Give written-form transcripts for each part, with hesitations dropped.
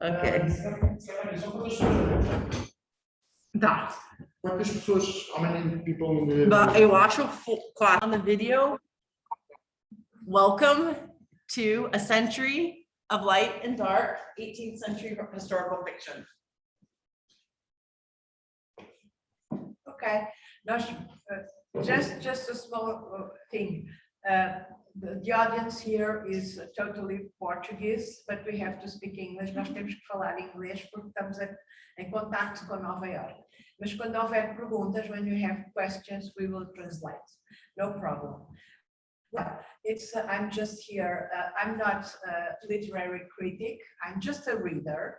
Ok. Tá. Quantas pessoas, how many people in the... Eu acho 4 on the video. Welcome to a century of light and dark 18th century historical fiction. Okay, just a small thing. The audience here is totally Portuguese, but we have to speak English. Nós temos que falar inglês porque estamos em contato com Nova York. Mas quando houver perguntas, when you have questions, we will translate. No problem. Well, I'm just here. I'm not a literary critic. I'm just a reader.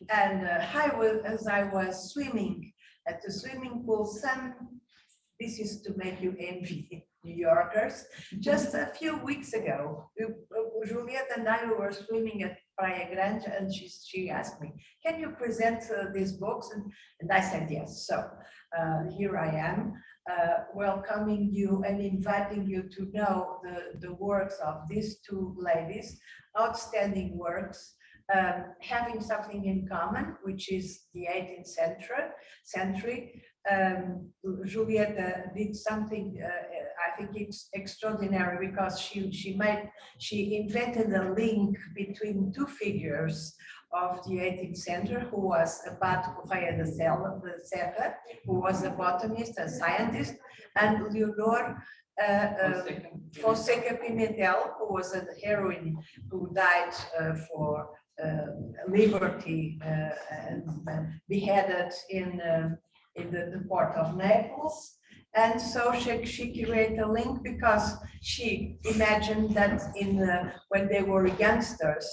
And as I was swimming at the swimming pool, this is to make you envy New Yorkers. Just a few weeks ago, Julieta and I were swimming at Praia Grande, and she asked me, "Can you present these books?" And I said yes. So here I am, welcoming you and inviting you to know the works of these two ladies, outstanding works. Having something in common, which is the 18th century. Julieta did something, I think it's extraordinary, because she invented a link between two figures of the 18th century, who was Abate Correia da Serra, who was a botanist, a scientist, and Leonor Fonseca Pimentel, who was a heroine who died for liberty and beheaded in the port of Naples. And so she created a link because she imagined that when they were youngsters,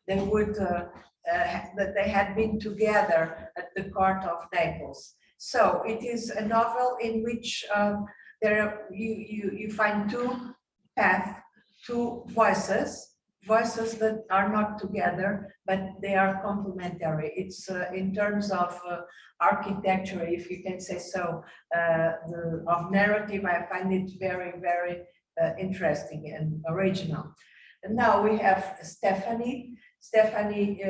they would that they had been together at the court of Naples. So it is a novel in which you find two paths, two voices that are not together, but they are complementary. It's in terms of architecture, if you can say so, of narrative, I find it very, very interesting and original. And now we have Stephanie. Stephanie,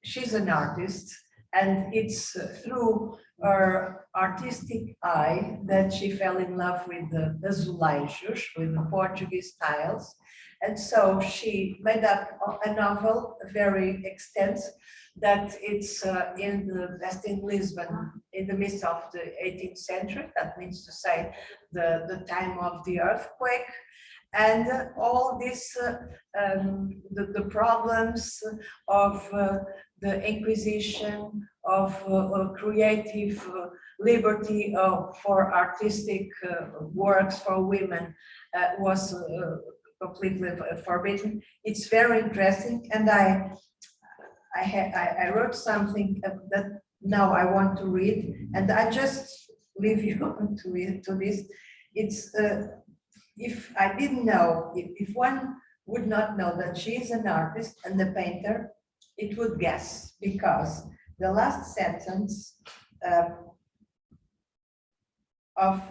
she's an artist, and it's through her artistic eye that she fell in love with the azulejos, with the Portuguese tiles. And so she made up a novel, very extensive, that it's in Lisbon, in the midst of the 18th century. That means to say the time of the earthquake. And all this, the problems of the Inquisition, of creative liberty for artistic works for women was completely forbidden. It's very interesting, and I wrote something that now I want to read, and I just leave you to read to this. It's if I didn't know, if one would not know that she is an artist and a painter, it would guess, because the last sentence of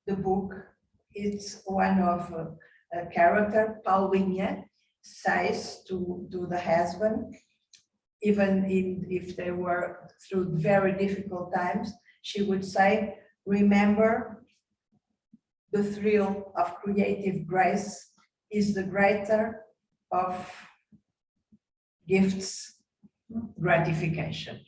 the book, it's one of a character, Paulinha, says to the husband, even if they were through very difficult times, she would say, "Remember, the thrill of creative grace is the greater of gifts gratification."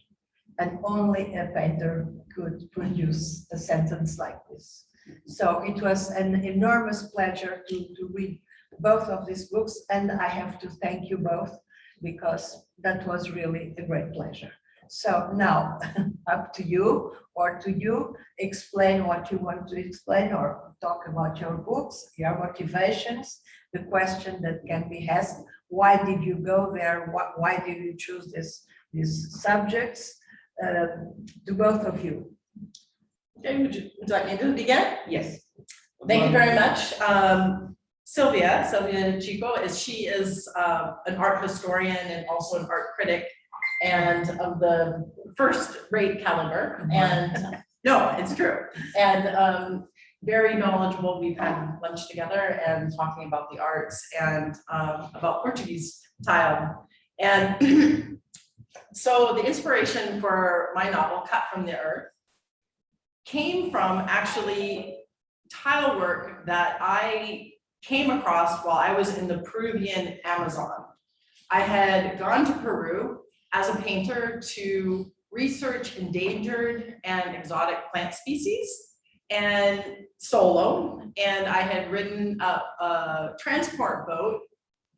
And only a painter could produce a sentence like this. So it was an enormous pleasure to read both of these books, and I have to thank you both, because that was really a great pleasure. So now, up to you, or to you, explain what you want to explain, or talk about your books, your motivations, the question that can be asked: why did you go there? Why did you choose these subjects? To both of you. Okay, would you like me to begin? Yes. Well, thank you very much. Silvia Chico she is an art historian and also an art critic, and of the first-rate caliber. And no, it's true. And very knowledgeable. We've had lunch together and talking about the arts and about Portuguese tile. And So the inspiration for my novel, Cut from the Earth, came from actually tile work that I came across while I was in the Peruvian Amazon. I had gone to Peru as a painter to research endangered and exotic plant species and solo, and I had ridden a transport boat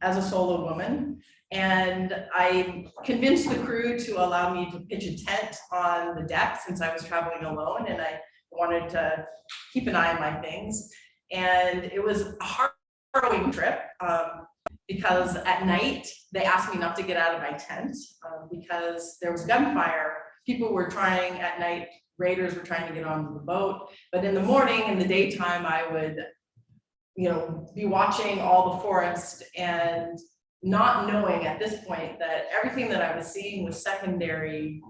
as a solo woman, and I convinced the crew to allow me to pitch a tent on the deck since I was traveling alone and I wanted to keep an eye on my things. And it was a harrowing trip because at night they asked me not to get out of my tent because there was gunfire. People were trying at night, raiders were trying to get onto the boat, but in the morning, in the daytime, I would, be watching all the forest and not knowing at this point that everything that I was seeing was secondary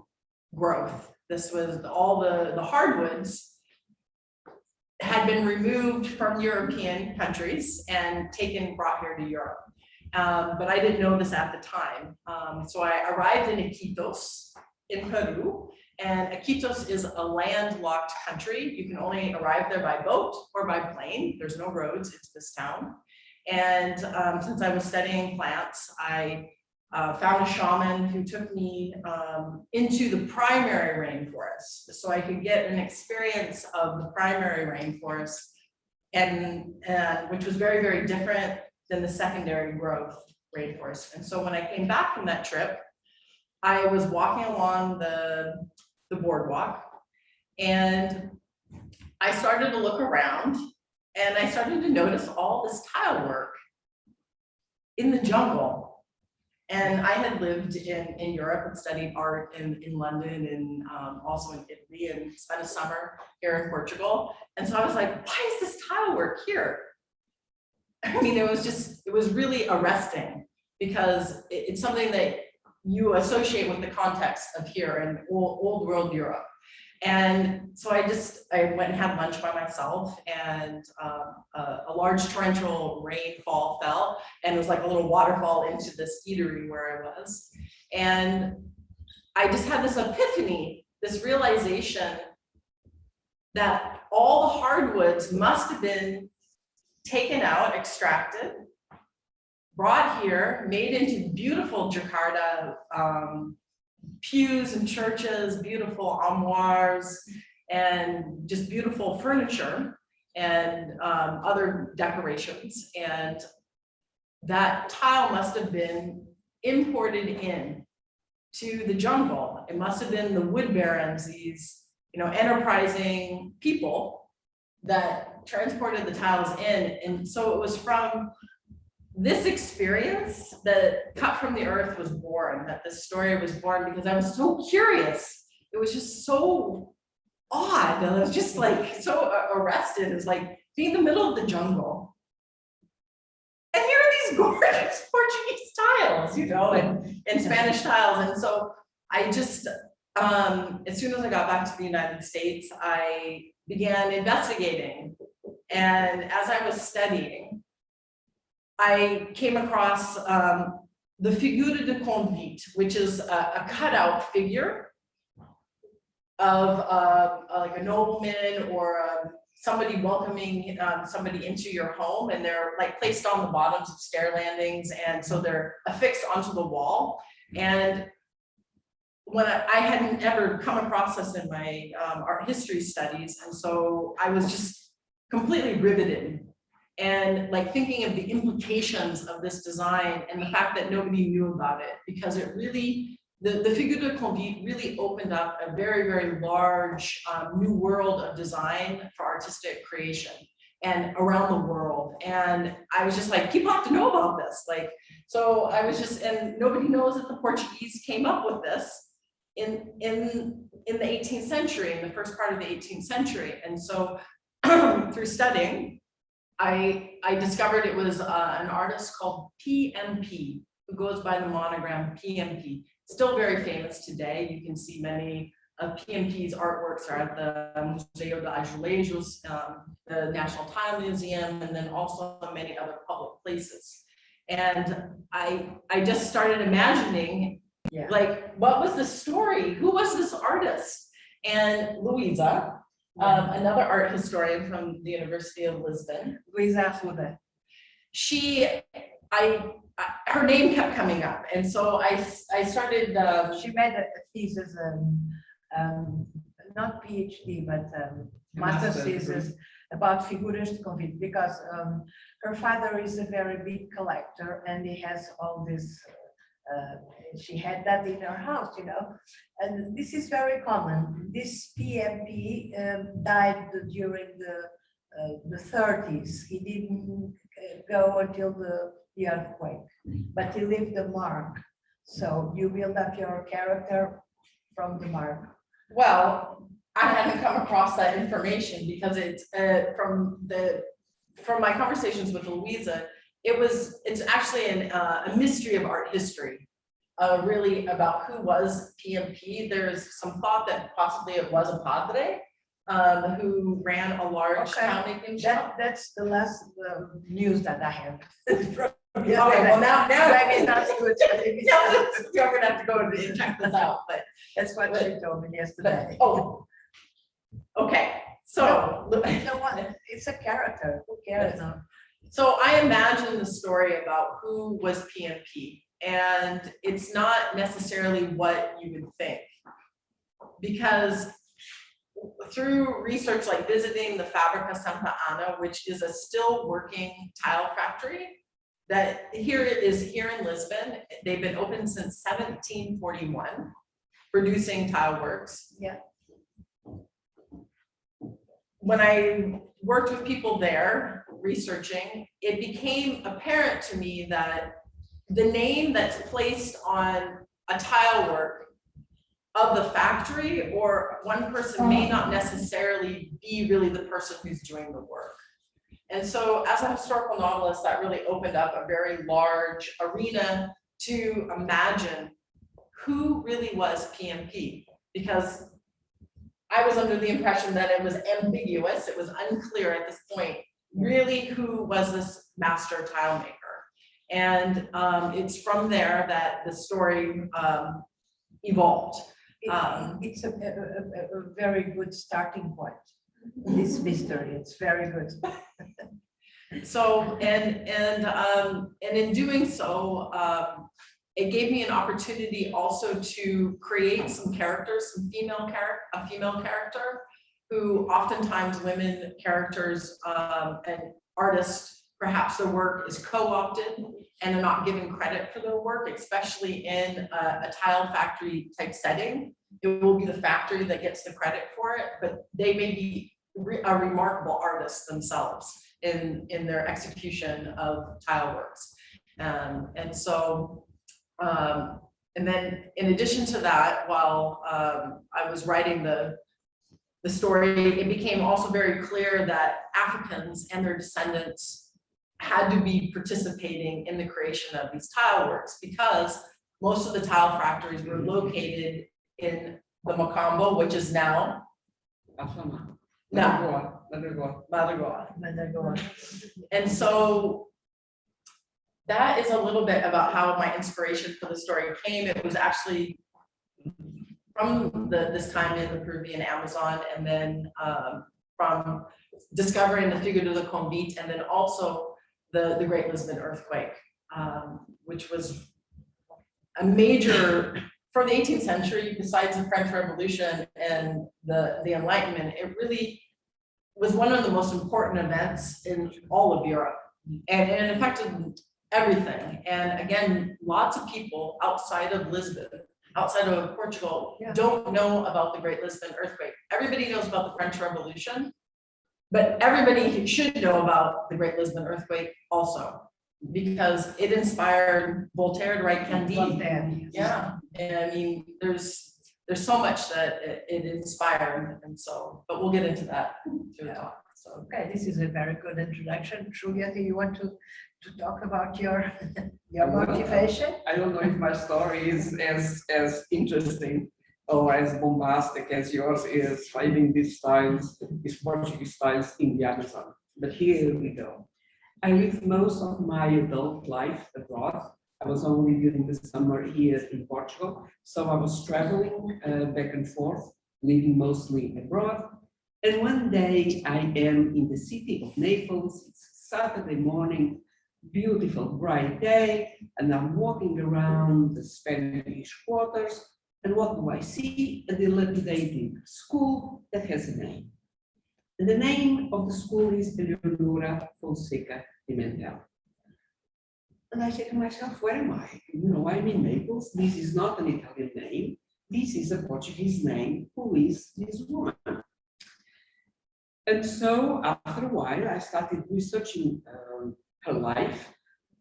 growth. This was all the hardwoods had been removed from European countries and brought here to Europe. But I didn't know this at the time. So I arrived in Iquitos in Peru, and Iquitos is a landlocked country. You can only arrive there by boat or by plane. There's no roads into this town. And since I was studying plants, I found a shaman who took me into the primary rainforest so I could get an experience of the primary rainforest, and which was very, very different than the secondary growth rainforest. And so when I came back from that trip, I was walking along the boardwalk and I started to look around and I started to notice all this tile work in the jungle. And I had lived in Europe and studied art in London and also in Italy and spent a summer here in Portugal. And so I was like, why is this tile work here? I mean, it was really arresting because it's something that you associate with the context of here in old world Europe. And so I went and had lunch by myself, and a large torrential rainfall fell, and it was like a little waterfall into this eatery where I was. And I just had this epiphany, this realization that all the hardwoods must have been taken out, extracted, brought here, made into beautiful Jakarta pews and churches, beautiful armoires, and just beautiful furniture and other decorations. And that tile must have been imported in to the jungle. It must have been the wood barons, these enterprising people that transported the tiles in. And so it was from this experience that Cut from the Earth was born, that this story was born, because I was so curious. It was just so odd. I was just like so arrested. It was like being in the middle of the jungle. And here are these gorgeous Portuguese tiles, and Spanish tiles. And so I just, as soon as I got back to the United States, I began investigating. And as I was studying, I came across the figura de convite, which is a cutout figure of like a nobleman or somebody welcoming somebody into your home, and they're like placed on the bottoms of stair landings, and so they're affixed onto the wall. And when I hadn't ever come across this in my art history studies, and so I was just completely riveted. And like thinking of the implications of this design and the fact that nobody knew about it, because it really, the figure de convite really opened up a very, very large new world of design for artistic creation and around the world. And I was just like, people have to know about this. Like, so I was just, and nobody knows that the Portuguese came up with this in the 18th century, in the first part of the 18th century. And so through studying, I discovered it was an artist called PMP, who goes by the monogram PMP. Still very famous today. You can see many of PMP's artworks are at the Museu de Azulejos, the National Tile Museum, and then also many other public places. And I just started imagining Yeah. Like, what was the story? Who was this artist? And Luisa, another art historian from the University of Lisbon, Luisa Arruda. her name kept coming up. And so I started, She made a thesis, not PhD, but master's thesis about figuras de convite, because her father is a very big collector and he has all this, she had that in her house, you know, and this is very common. This PMP died during the 30s. He didn't go until the earthquake, but he left the mark. So you build up your character from the mark. well, I hadn't come across that information because it's from my conversations with Louisa, it's actually a mystery of art history, really about who was PMP. There's some thought that possibly it was a padre who ran a large town making shop. That's the last news that I have. Okay, well now Maybe it's not good, but maybe it's you're gonna have to go and check this out, but that's what she told me yesterday. oh, okay, so. You know what? It's a character. Who cares? So I imagine the story about who was PMP, and it's not necessarily what you would think. Because through research like visiting the Fábrica Santa Ana, which is a still working tile factory, that here in Lisbon. They've been open since 1741, producing tile works. Yeah. When I worked with people there researching, it became apparent to me that the name that's placed on a tile work of the factory or one person may not necessarily be really the person who's doing the work. And so as a historical novelist, that really opened up a very large arena to imagine who really was PMP, because I was under the impression that it was ambiguous, it was unclear at this point, really who was this master tile maker. And it's from there that the story evolved. It's a very good starting point. This mystery, it's very good. So, and in doing so, it gave me an opportunity also to create some characters, a female character, who oftentimes women characters and artists, perhaps their work is co-opted and are not given credit for their work, especially in a tile factory type setting. It will be the factory that gets the credit for it, but they may be a remarkable artist themselves in their execution of tile works. And so, and then in addition to that, while I was writing the story, it became also very clear that Africans and their descendants had to be participating in the creation of these tile works, because most of the tile factories were located in the Macambo, which is now Madeira. And so that is a little bit about how my inspiration for the story came. It was actually from this time in the Peruvian Amazon, and then from discovering the Figura de Convite, and then also the Great Lisbon earthquake, which was a major, for the 18th century, besides the French Revolution and the Enlightenment, it really was one of the most important events in all of Europe, and it affected everything. And again, lots of people outside of Lisbon, outside of Portugal, don't know about the Great Lisbon earthquake. Everybody knows about the French Revolution, but everybody should know about the Great Lisbon earthquake also, because it inspired Voltaire to write Candide. Yeah, and I mean, there's so much that it inspired, and so, but we'll get into that through the talk. So, okay, this is a very good introduction. Julieta, you want to talk about your motivation? I don't know if my story is as interesting or as bombastic as yours is, finding these styles, these Portuguese styles in the Amazon. But here we go. I lived most of my adult life abroad, I was only during the summer here in Portugal, so I was traveling back and forth, living mostly abroad. And one day I am in the city of Naples. It's Saturday morning, beautiful bright day, and I'm walking around the Spanish quarters. And what do I see? A dilapidated school that has a name. And the name of the school is ELEONORA Fonseca Pimentel. And I said to myself, where am I? You know, I'm in Naples. This is not an Italian name. This is a Portuguese name. Who is this woman? And so after a while, I started researching her life.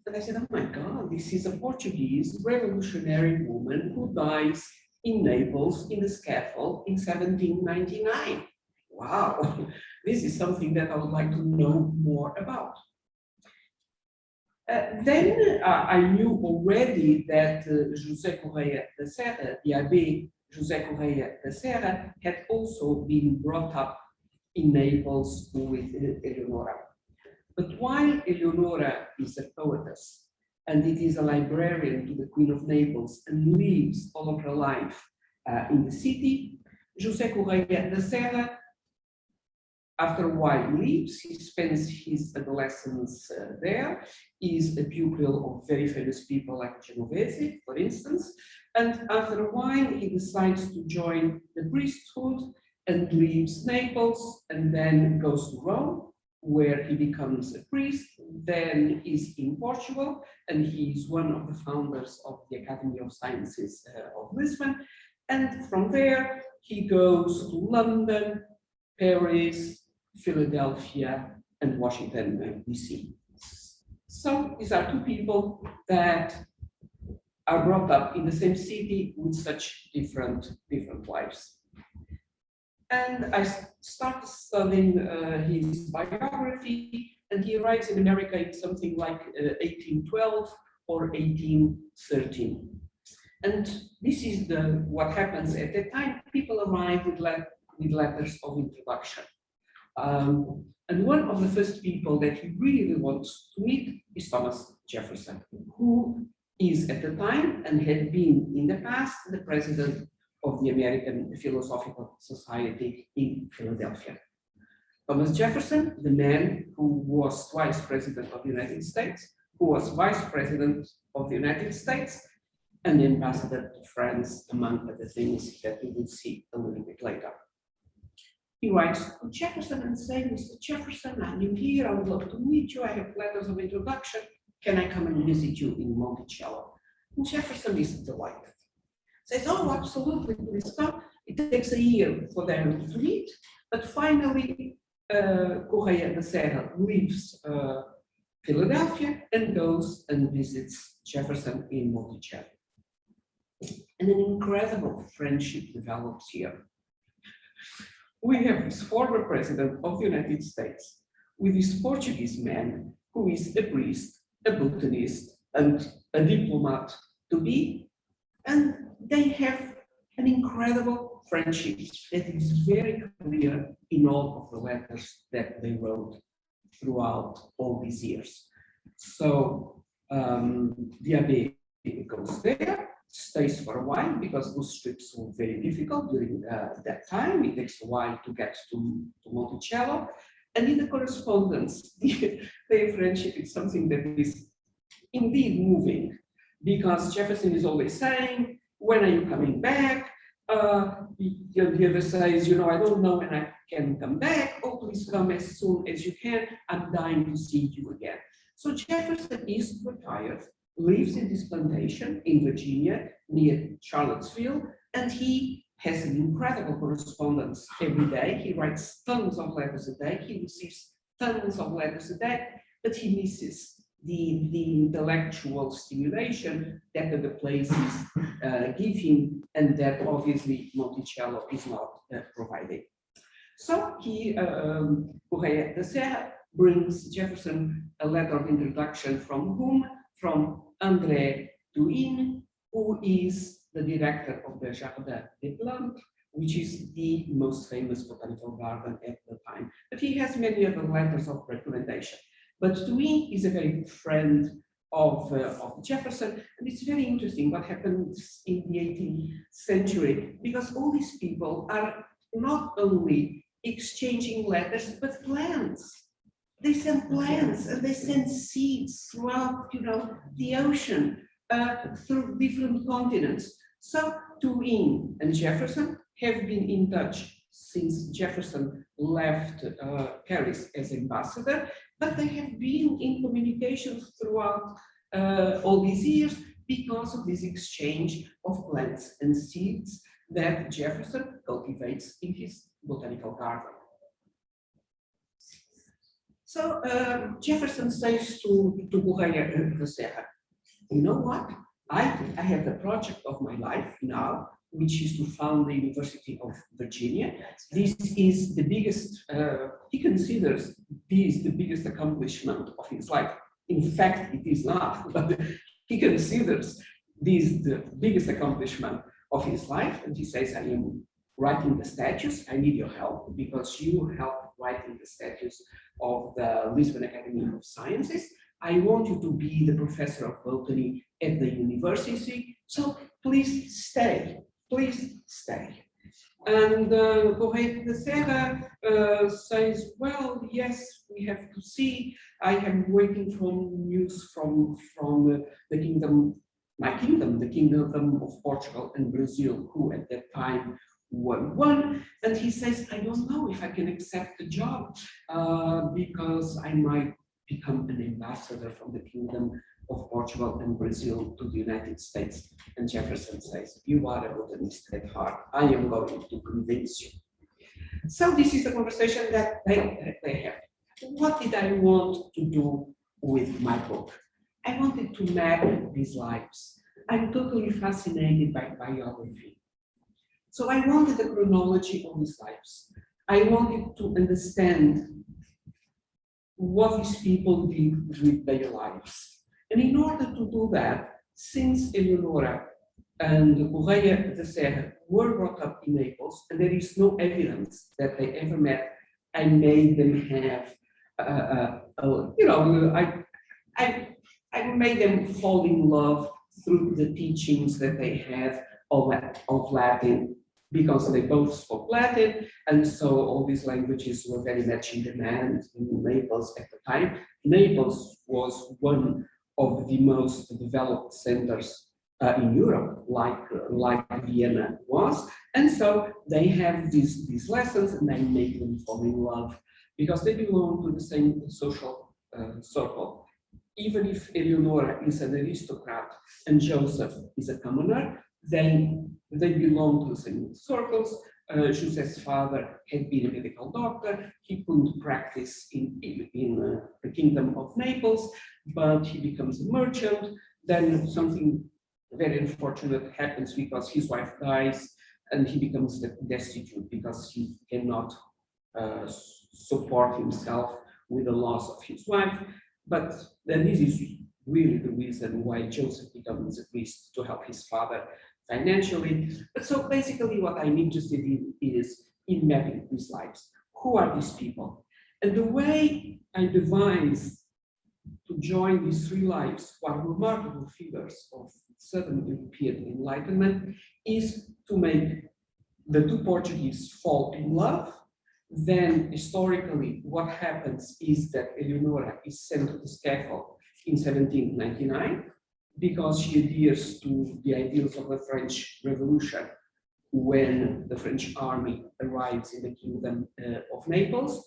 And I said, oh my God, this is a Portuguese revolutionary woman who dies in Naples in the scaffold in 1799. Wow, this is something that I would like to know more about. Then I knew already that José Correia da Serra, the Abbé José Correia da Serra, had also been brought up in Naples with Eleonora. But while Eleonora is a poetess, and it is a librarian to the Queen of Naples and lives all of her life in the city, José Correia da Serra, after a while leaves. He spends his adolescence there. He is a pupil of very famous people like Genovese, for instance. And after a while, he decides to join the priesthood and leaves Naples and then goes to Rome, where he becomes a priest, then is in Portugal, and he is one of the founders of the Academy of Sciences of Lisbon. And from there, he goes to London, Paris, Philadelphia, and Washington, D.C. So these are two people that are brought up in the same city with such different lives. And I started studying his biography, and he arrives in America in something like 1812 or 1813. And this is what happens at that time. People arrive with letters of introduction. And one of the first people that he really wants to meet is Thomas Jefferson, who is at the time and had been in the past the president of the American Philosophical Society in Philadelphia. Thomas Jefferson, the man who was twice president of the United States, who was vice president of the United States, and ambassador to France, among other things that we will see a little bit later. He writes to Jefferson and says, Mr. Jefferson, I'm new here, I would love to meet you, I have letters of introduction, can I come and visit you in Monticello? And Jefferson is delighted. Says, oh, absolutely, please come. It takes a year for them to meet, but finally, Correia da Serra leaves Philadelphia and goes and visits Jefferson in Monticello. And an incredible friendship develops here. We have this former president of the United States with this Portuguese man who is a priest, a botanist, and a diplomat to be, and they have an incredible friendship that is very clear in all of the letters that they wrote throughout all these years. So the Abbé goes there, stays for a while because those trips were very difficult during that time. It takes a while to get to Monticello. And in the correspondence, their friendship is something that is indeed moving, because Jefferson is always saying, when are you coming back? The other says, you know, I don't know when I can come back. Oh, please come as soon as you can. I'm dying to see you again. So Jefferson is retired, lives in this plantation in Virginia near Charlottesville, and he has an incredible correspondence every day. He writes tons of letters a day. He receives tons of letters a day, but he misses the intellectual stimulation that other places give him, and that obviously Monticello is not providing. So he, Correia da Serra, brings Jefferson a letter of introduction from whom? From André Duin, who is the director of the Jardin des Plantes, which is the most famous botanical garden at the time. But he has many other letters of recommendation. But Duin is a very good friend of Jefferson. And it's very interesting what happens in the 18th century, because all these people are not only exchanging letters, but plants. They send plants and they send seeds throughout, the ocean, through different continents. So Turing and Jefferson have been in touch since Jefferson left Paris as ambassador, but they have been in communications throughout all these years because of this exchange of plants and seeds that Jefferson cultivates in his botanical garden. So Jefferson says to Correia da Serra, you know what? I have the project of my life now, which is to found the University of Virginia. This is the biggest, he considers this the biggest accomplishment of his life. In fact, it is not, but he considers this the biggest accomplishment of his life. And he says, I am writing the statutes. I need your help because you helped writing the statutes of the Lisbon Academy of Sciences. I want you to be the professor of botany at the university. So please stay. Please stay. And Correia da Serra says, well, yes, we have to see. I am waiting for news from the kingdom, my kingdom, the kingdom of Portugal and Brazil, who at that time won. And he says, I don't know if I can accept the job because I might become an ambassador from the kingdom of Portugal and Brazil to the United States. And Jefferson says, you are a botanist at heart. I am going to convince you. So this is the conversation that they have. What did I want to do with my book? I wanted to map these lives. I'm totally fascinated by biography. So I wanted a chronology of these lives. I wanted to understand what these people did with their lives. And in order to do that, since Eleonora and Correia da Serra were brought up in Naples, and there is no evidence that they ever met, I made them have, I made them fall in love through the teachings that they had of Latin, because they both spoke Latin, and so all these languages were very much in demand in Naples at the time. Naples was one of the most developed centers in Europe, like Vienna was, and so they have these lessons, and they make them fall in love because they belong to the same social circle. Even if Eleonora is an aristocrat and Joseph is a commoner, they belong to the same circles. Jose's father had been a medical doctor. He couldn't practice in the kingdom of Naples, but he becomes a merchant. Then something very unfortunate happens because his wife dies and he becomes destitute because he cannot support himself with the loss of his wife. But then this is really the reason why Joseph becomes a priest, to help his father financially. But so basically what I'm interested in is in mapping these lives. Who are these people? And the way I devised to join these three lives, who are remarkable figures of Southern European Enlightenment, is to make the two Portuguese fall in love. Then historically, what happens is that Eleonora is sent to the scaffold in 1799 because she adheres to the ideals of the French Revolution when the French army arrives in the kingdom of Naples.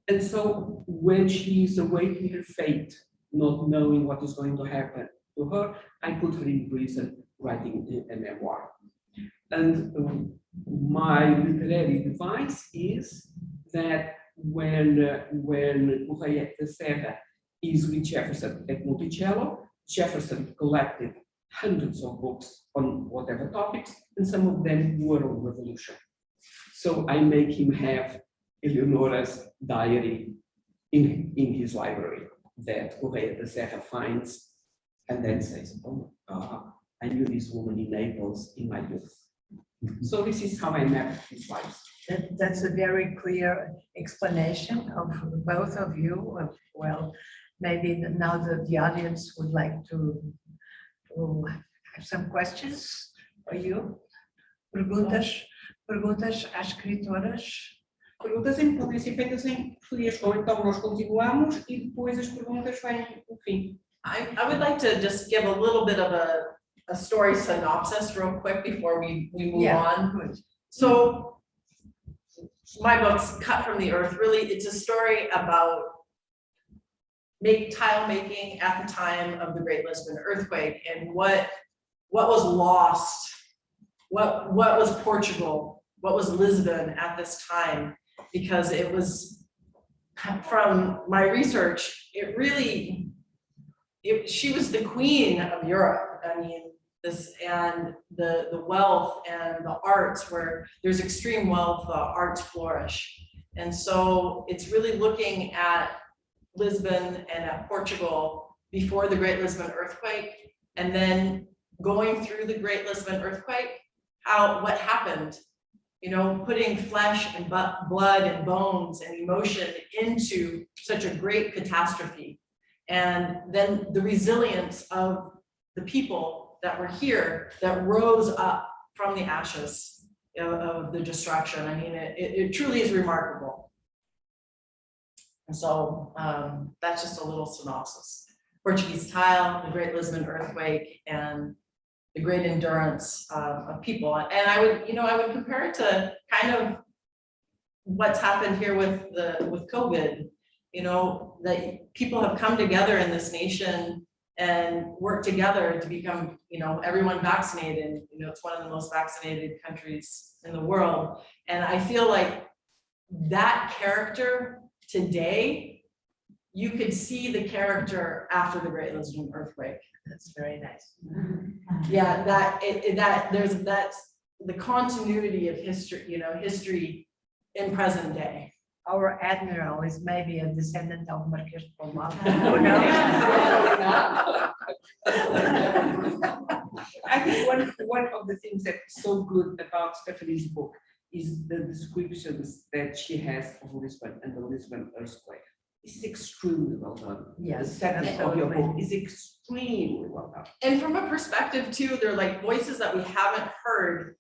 And so when she is awaiting her fate, not knowing what is going to happen to her, I put her in prison writing a memoir. And my literary device is that when Correia da Serra is with Jefferson at Monticello, Jefferson collected hundreds of books on whatever topics, and some of them were on revolution. So I make him have Eleonora's diary in his library that Correia da Serra finds, and then says, oh, I knew this woman in Naples in my youth. So this is how I map his lives. That's a very clear explanation of both of you. Well, maybe now the audience would like to have some questions for you. Perguntas às escritoras. Perguntas sempre podem ser feitas em português, ou então nós continuamos e depois as perguntas vêm no fim. I would like to just give a little bit of a story synopsis real quick before we move on. Good. So my book's Cut from the Earth. Really, it's a story about tile making at the time of the Great Lisbon earthquake and what was lost, what was Portugal, what was Lisbon at this time, because it was, from my research, she was the queen of Europe. I mean, and the wealth and the arts, where there's extreme wealth, arts flourish. And so it's really looking at Lisbon and at Portugal before the Great Lisbon earthquake, and then going through the Great Lisbon earthquake, what happened, putting flesh and blood and bones and emotion into such a great catastrophe. And then the resilience of the people that were here that rose up from the ashes of the destruction. I mean, it truly is remarkable. And so that's just a little synopsis. Portuguese tile, the Great Lisbon earthquake, and the great endurance of people. And I would compare it to kind of what's happened here with COVID. That people have come together in this nation and worked together to become, everyone vaccinated. It's one of the most vaccinated countries in the world. And I feel like that character today, you could see the character after the Great Lisbon earthquake. That's very nice. Yeah, that's the continuity of history, history in present day. Our admiral is maybe a descendant of Marquês de Pombal. I think one of the things that's so good about Stephanie's book is the descriptions that she has of Lisbon and the Lisbon earthquake. This is extremely well done. Yes, the setting of your book is extremely well done. And from a perspective too, they're like voices that we haven't heard,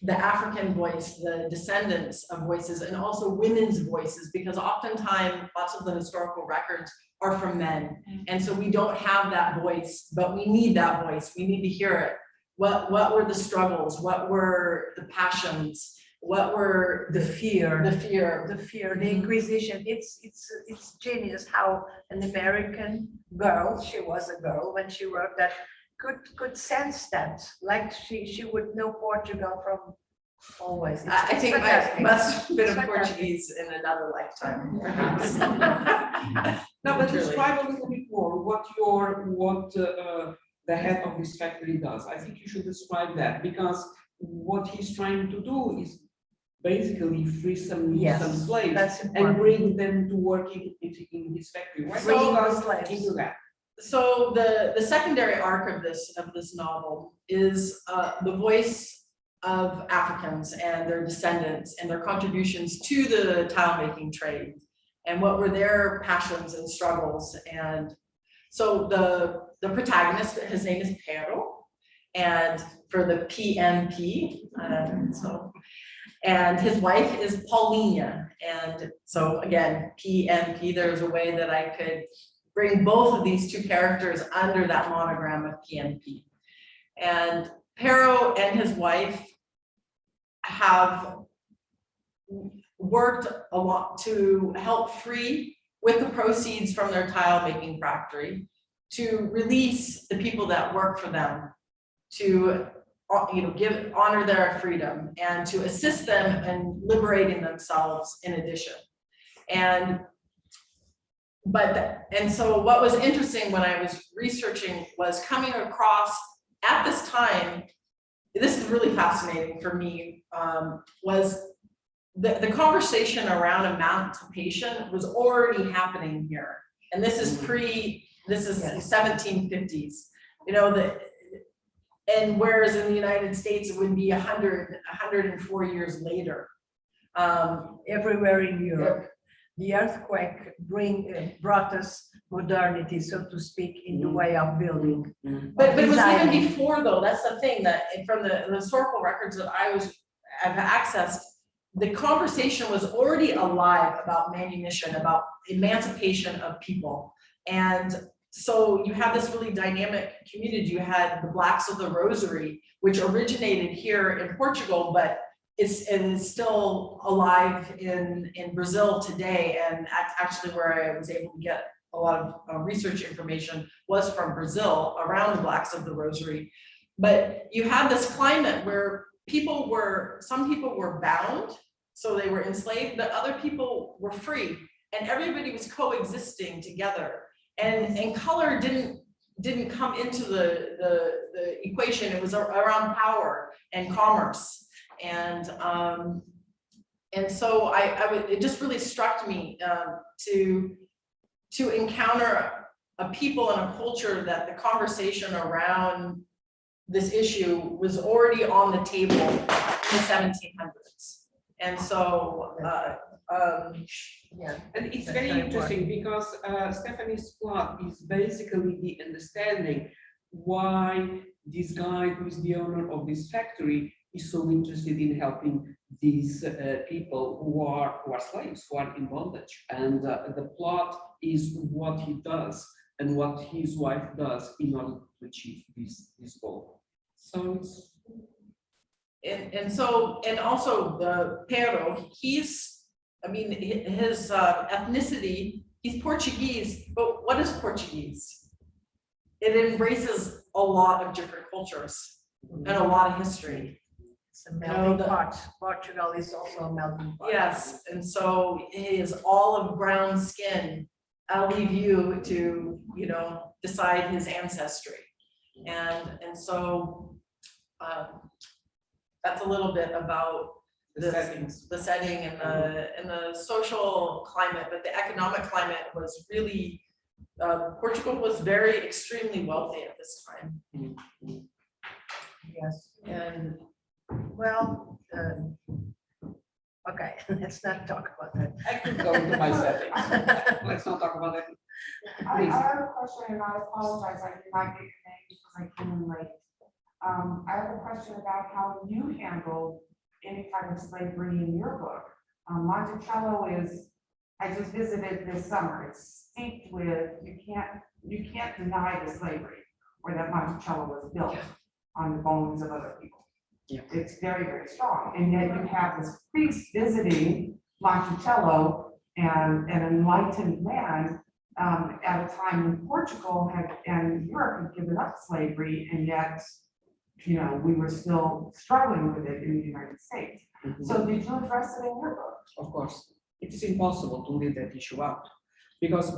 the African voice, the descendants of voices, and also women's voices, because oftentimes lots of the historical records are from men. And so we don't have that voice, but we need that voice. We need to hear it. What were the struggles? What were the passions? What were the fear, the Inquisition? It's genius how an American girl, she was a girl when she wrote that, could sense that, like she would know Portugal from always. I think I must have been a Portuguese in another lifetime. No, but describe a little bit more what the head of this factory does. I think you should describe that, because what he's trying to do is basically free some slaves and bring them to work in his factory. Why don't you go into that? So the secondary arc of this novel is the voice of Africans and their descendants and their contributions to the tile making trade, and what were their passions and struggles. And so the protagonist, his name is Pero, and for the PNP, and his wife is Paulina. And so again, PNP, there's a way that I could bring both of these two characters under that monogram of PNP. And Pero and his wife have worked a lot to help free, with the proceeds from their tile making factory, to release the people that work for them, to honor their freedom, and to assist them in liberating themselves in addition. And so what was interesting when I was researching was coming across at this time, this is really fascinating for me, was the conversation around emancipation was already happening here. And this is 1750s, and whereas in the United States, it would be 104 years later. Everywhere in Europe, the earthquake brought us modernity, so to speak, in the way of building. But it was even Designing. before though, that's the thing, that from the historical records that I've accessed, the conversation was already alive about manumission, about emancipation of people. And so you have this really dynamic community. You had the Blacks of the Rosary, which originated here in Portugal, but is still alive in Brazil today. And that's actually where I was able to get a lot of research information was from Brazil around the Blacks of the Rosary. But you had this climate where some people were bound, so they were enslaved, but other people were free, and everybody was coexisting together. And color didn't come into the equation. It was around power and commerce. And so it just really struck me to encounter a people and a culture that the conversation around this issue was already on the table in the 1700s. And so, Yeah. And it's very interesting because Stephanie's plot is basically the understanding why this guy who is the owner of this factory is so interested in helping these people who are slaves, who are in bondage. And the plot is what he does and what his wife does in order to achieve this goal. So it's and also the Pero, his ethnicity, he's Portuguese, but what is Portuguese? It embraces a lot of different cultures and a lot of history. It's a melting pot. Portugal is also a melting pot. Yes, and so his olive brown skin, I'll leave you to, decide his ancestry. And so that's a little bit about the setting and the social climate, but the economic climate was really, Portugal was very extremely wealthy at this time. Yes. And Well, okay, let's not talk about that. I could go into my settings. Let's not talk about that. I have a question, and I apologize, I did not get your name because I came in late. I have a question about how you handle any kind of slavery in your book. Monticello is, I just visited this summer, it's steeped with, you can't deny the slavery, or that Monticello was built on the bones of other people. Yeah. It's very, very strong, and yet you have this priest visiting Monticello, and an enlightened man at a time when Portugal and Europe had given up slavery, and yet, we were still struggling with it in the United States. So did you address it in your book? Of course, it is impossible to leave that issue out because,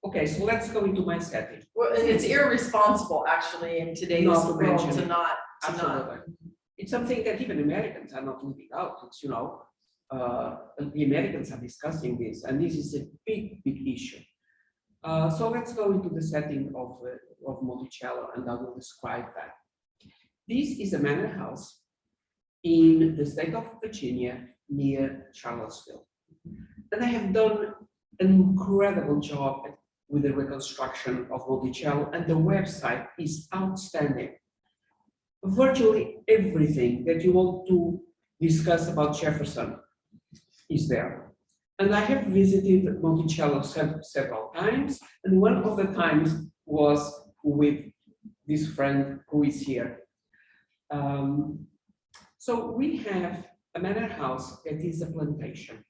okay, so let's go into my setting. well, and it's irresponsible actually in today's Not to world mention to it. not. Absolutely. It's something that even Americans are not leaving out. It's, the Americans are discussing this, and this is a big, big issue. So let's go into the setting of Monticello, and I will describe that. This is a manor house in the state of Virginia near Charlottesville. And they have done an incredible job with the reconstruction of Monticello, and the website is outstanding. Virtually everything that you want to discuss about Jefferson is there. And I have visited Monticello several times, and one of the times was with this friend who is here. So we have a manor house that is a plantation.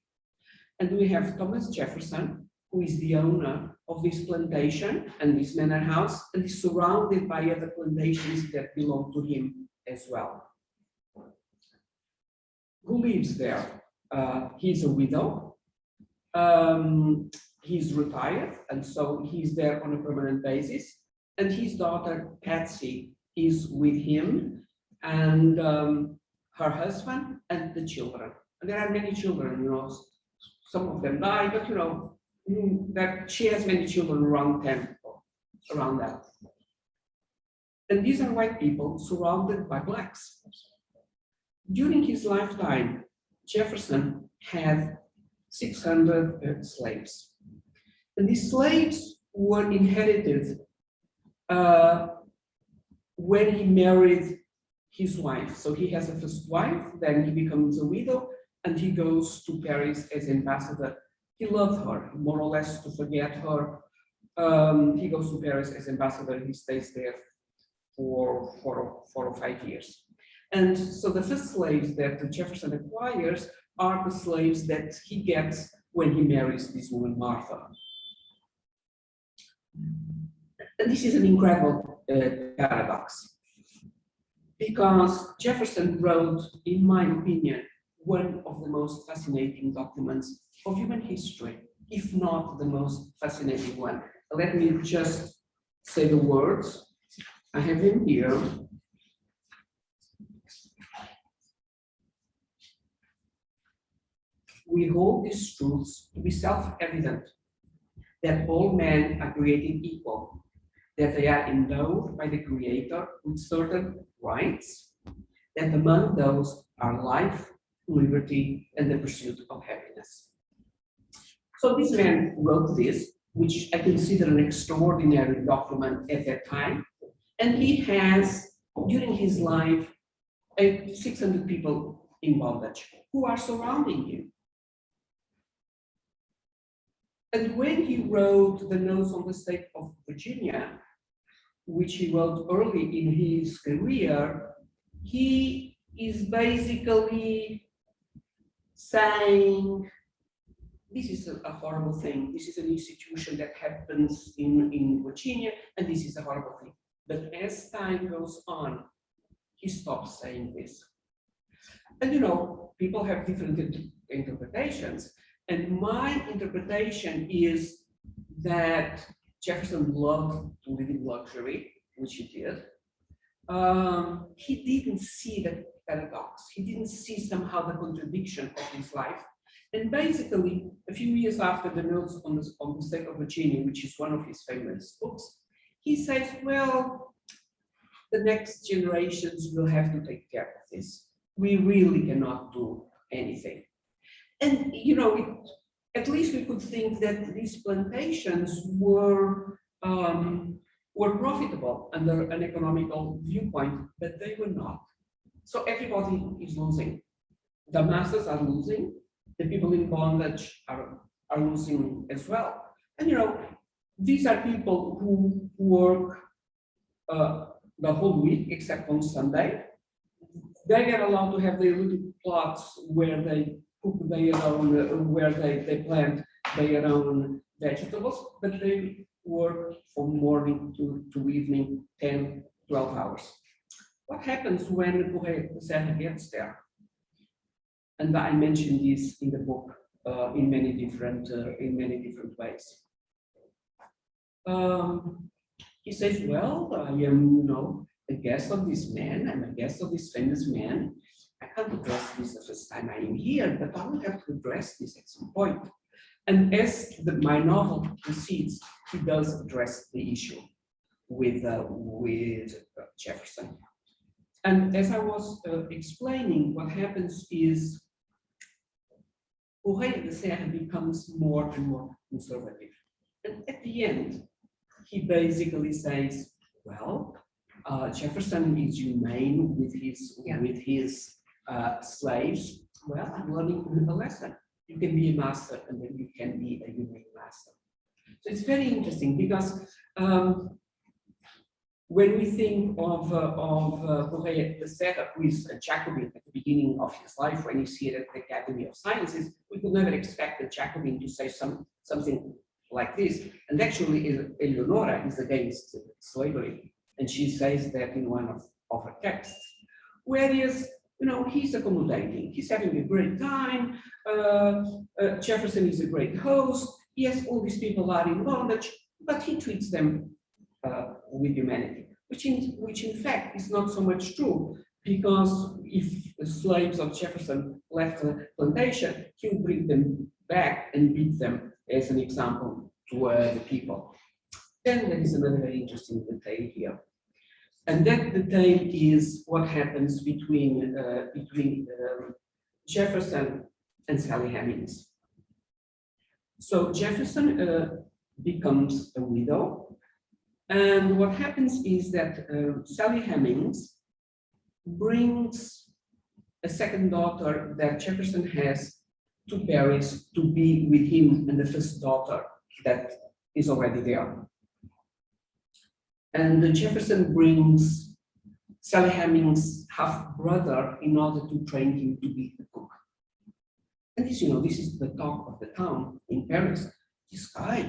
And we have Thomas Jefferson, who is the owner of this plantation and this manor house, and is surrounded by other plantations that belong to him as well. Who lives there? He's a widow. He's retired, and so he's there on a permanent basis. And his daughter, Patsy, is with him, and her husband and the children. And there are many children, some of them die, but that she has many children, around 10, around that. And these are white people surrounded by blacks. During his lifetime, Jefferson had 600 slaves. And these slaves were inherited when he married his wife. So he has a first wife, then he becomes a widow, and he goes to Paris as ambassador. He loved her, more or less to forget her. He goes to Paris as ambassador, he stays there for 4 or 5 years. And so the first slaves that Jefferson acquires are the slaves that he gets when he marries this woman, Martha. And this is an incredible paradox, because Jefferson wrote, in my opinion, one of the most fascinating documents of human history, if not the most fascinating one. Let me just say the words. I have him here. We hold these truths to be self-evident, that all men are created equal, that they are endowed by the Creator with certain rights, that among those are life, liberty, and the pursuit of happiness. So this man wrote this, which I consider an extraordinary document at that time, and he has, during his life, 600 people in bondage who are surrounding him. And when he wrote the Notes on the State of Virginia, which he wrote early in his career, he is basically saying, this is a horrible thing. This is an institution that happens in Virginia, and this is a horrible thing. But as time goes on, he stops saying this. And you know, people have different interpretations. And my interpretation is that Jefferson loved to live in luxury, which he did. He didn't see the paradox. He didn't see somehow the contradiction of his life. And basically, a few years after the Notes on the State of Virginia, which is one of his famous books, he says, well, the next generations will have to take care of this. We really cannot do anything. And, you know, at least we could think that these plantations were profitable under an economical viewpoint, but they were not. So everybody is losing. The masses are losing. The people in bondage are losing as well. And, you know, these are people who work the whole week except on Sunday. They get allowed to have their little plots where they cook their own, where they plant their own vegetables, but they work from morning to evening, 10, 12 hours. What happens when Correia de Serra gets there? And I mentioned this in the book in many different ways. He says, well, I am, you know, a guest of this man. I'm a guest of this famous man. I can't address this the first time I am here, but I will have to address this at some point. And as my novel proceeds, he does address the issue with Jefferson. And as I was explaining, what happens is Correia de Serra becomes more and more conservative. And at the end, he basically says, well, Jefferson is humane with his slaves. Well, I'm learning a lesson. You can be a master and then you can be a humane master. So it's very interesting because when we think of Correia de Serra, who is a Jacobin at the beginning of his life, when you see it at the Academy of Sciences, we could never expect a Jacobin to say something like this. And actually, ELEONORA is against slavery, and she says that in one of her texts. Whereas, you know, he's accommodating, he's having a great time, Jefferson is a great host, yes, all these people are in bondage, but he treats them with humanity, which in fact is not so much true, because if the slaves of Jefferson left the plantation, he would bring them back and beat them as an example to the people. Then there is another very interesting detail here. And that detail is what happens between Jefferson and Sally Hemings. So Jefferson becomes a widow. And what happens is that Sally Hemings brings a second daughter that Jefferson has to Paris to be with him and the first daughter that is already there. And Jefferson brings Sally Hemings' half-brother in order to train him to be a cook. And this, this is the talk of the town in Paris. This guy,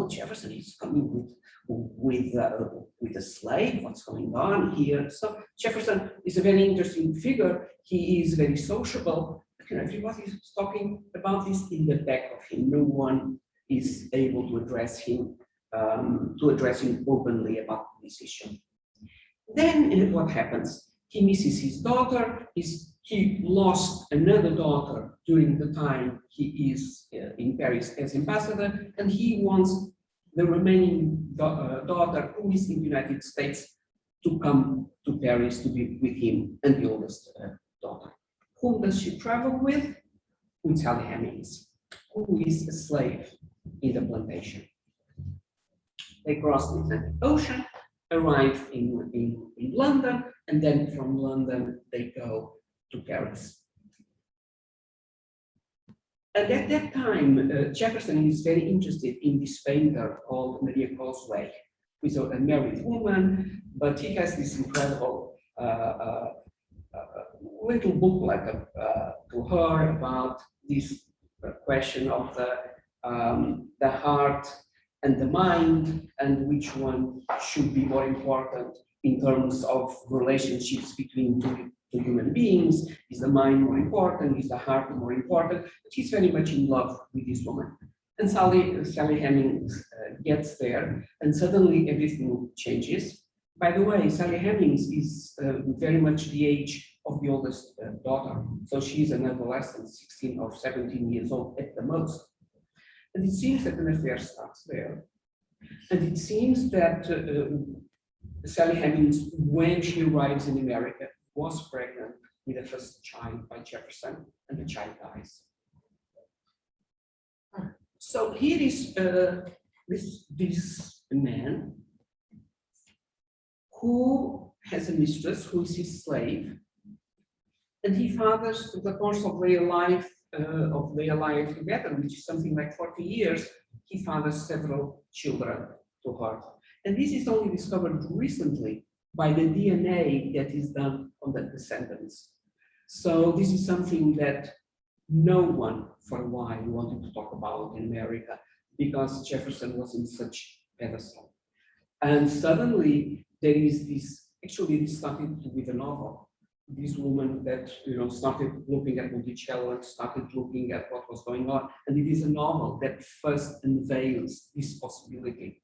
Jefferson is coming with a slave. What's going on here? So Jefferson is a very interesting figure. He is very sociable. Everybody is talking about this in the back of him. No one is able to address him openly about this issue. Then what happens? He misses his daughter. He lost another daughter during the time he is in Paris as ambassador, and he wants the remaining daughter, who is in the United States, to come to Paris to be with him and the oldest daughter. Whom does she travel with? With Sally Hemings, who is a slave in the plantation. They cross the Atlantic Ocean, arrive in London, and then from London they go to Paris. And at that time, Jefferson is very interested in this painter called Maria Causeway, who is a married woman, but he has this incredible little booklet to her about this question of the heart and the mind, and which one should be more important in terms of relationships between two human beings. Is the mind more important? Is the heart more important? But he's very much in love with this woman. And Sally Hemings gets there, and suddenly everything changes. By the way, Sally Hemings is very much the age of the oldest daughter. So she's an adolescent, 16 or 17 years old at the most. And it seems that an affair starts there. And it seems that Sally Hemings, when she arrives in America, was pregnant with the first child by Jefferson, and the child dies. So here is this man who has a mistress who is his slave, and he fathers, through the course of their life together, which is something like 40 years, he fathers several children to her. And this is only discovered recently by the DNA that is done on the descendants. So this is something that no one for a while wanted to talk about in America, because Jefferson was in such pedestal. And suddenly there is this, actually this started with a novel. This woman that started looking at Monticello and started looking at what was going on. And it is a novel that first unveils this possibility.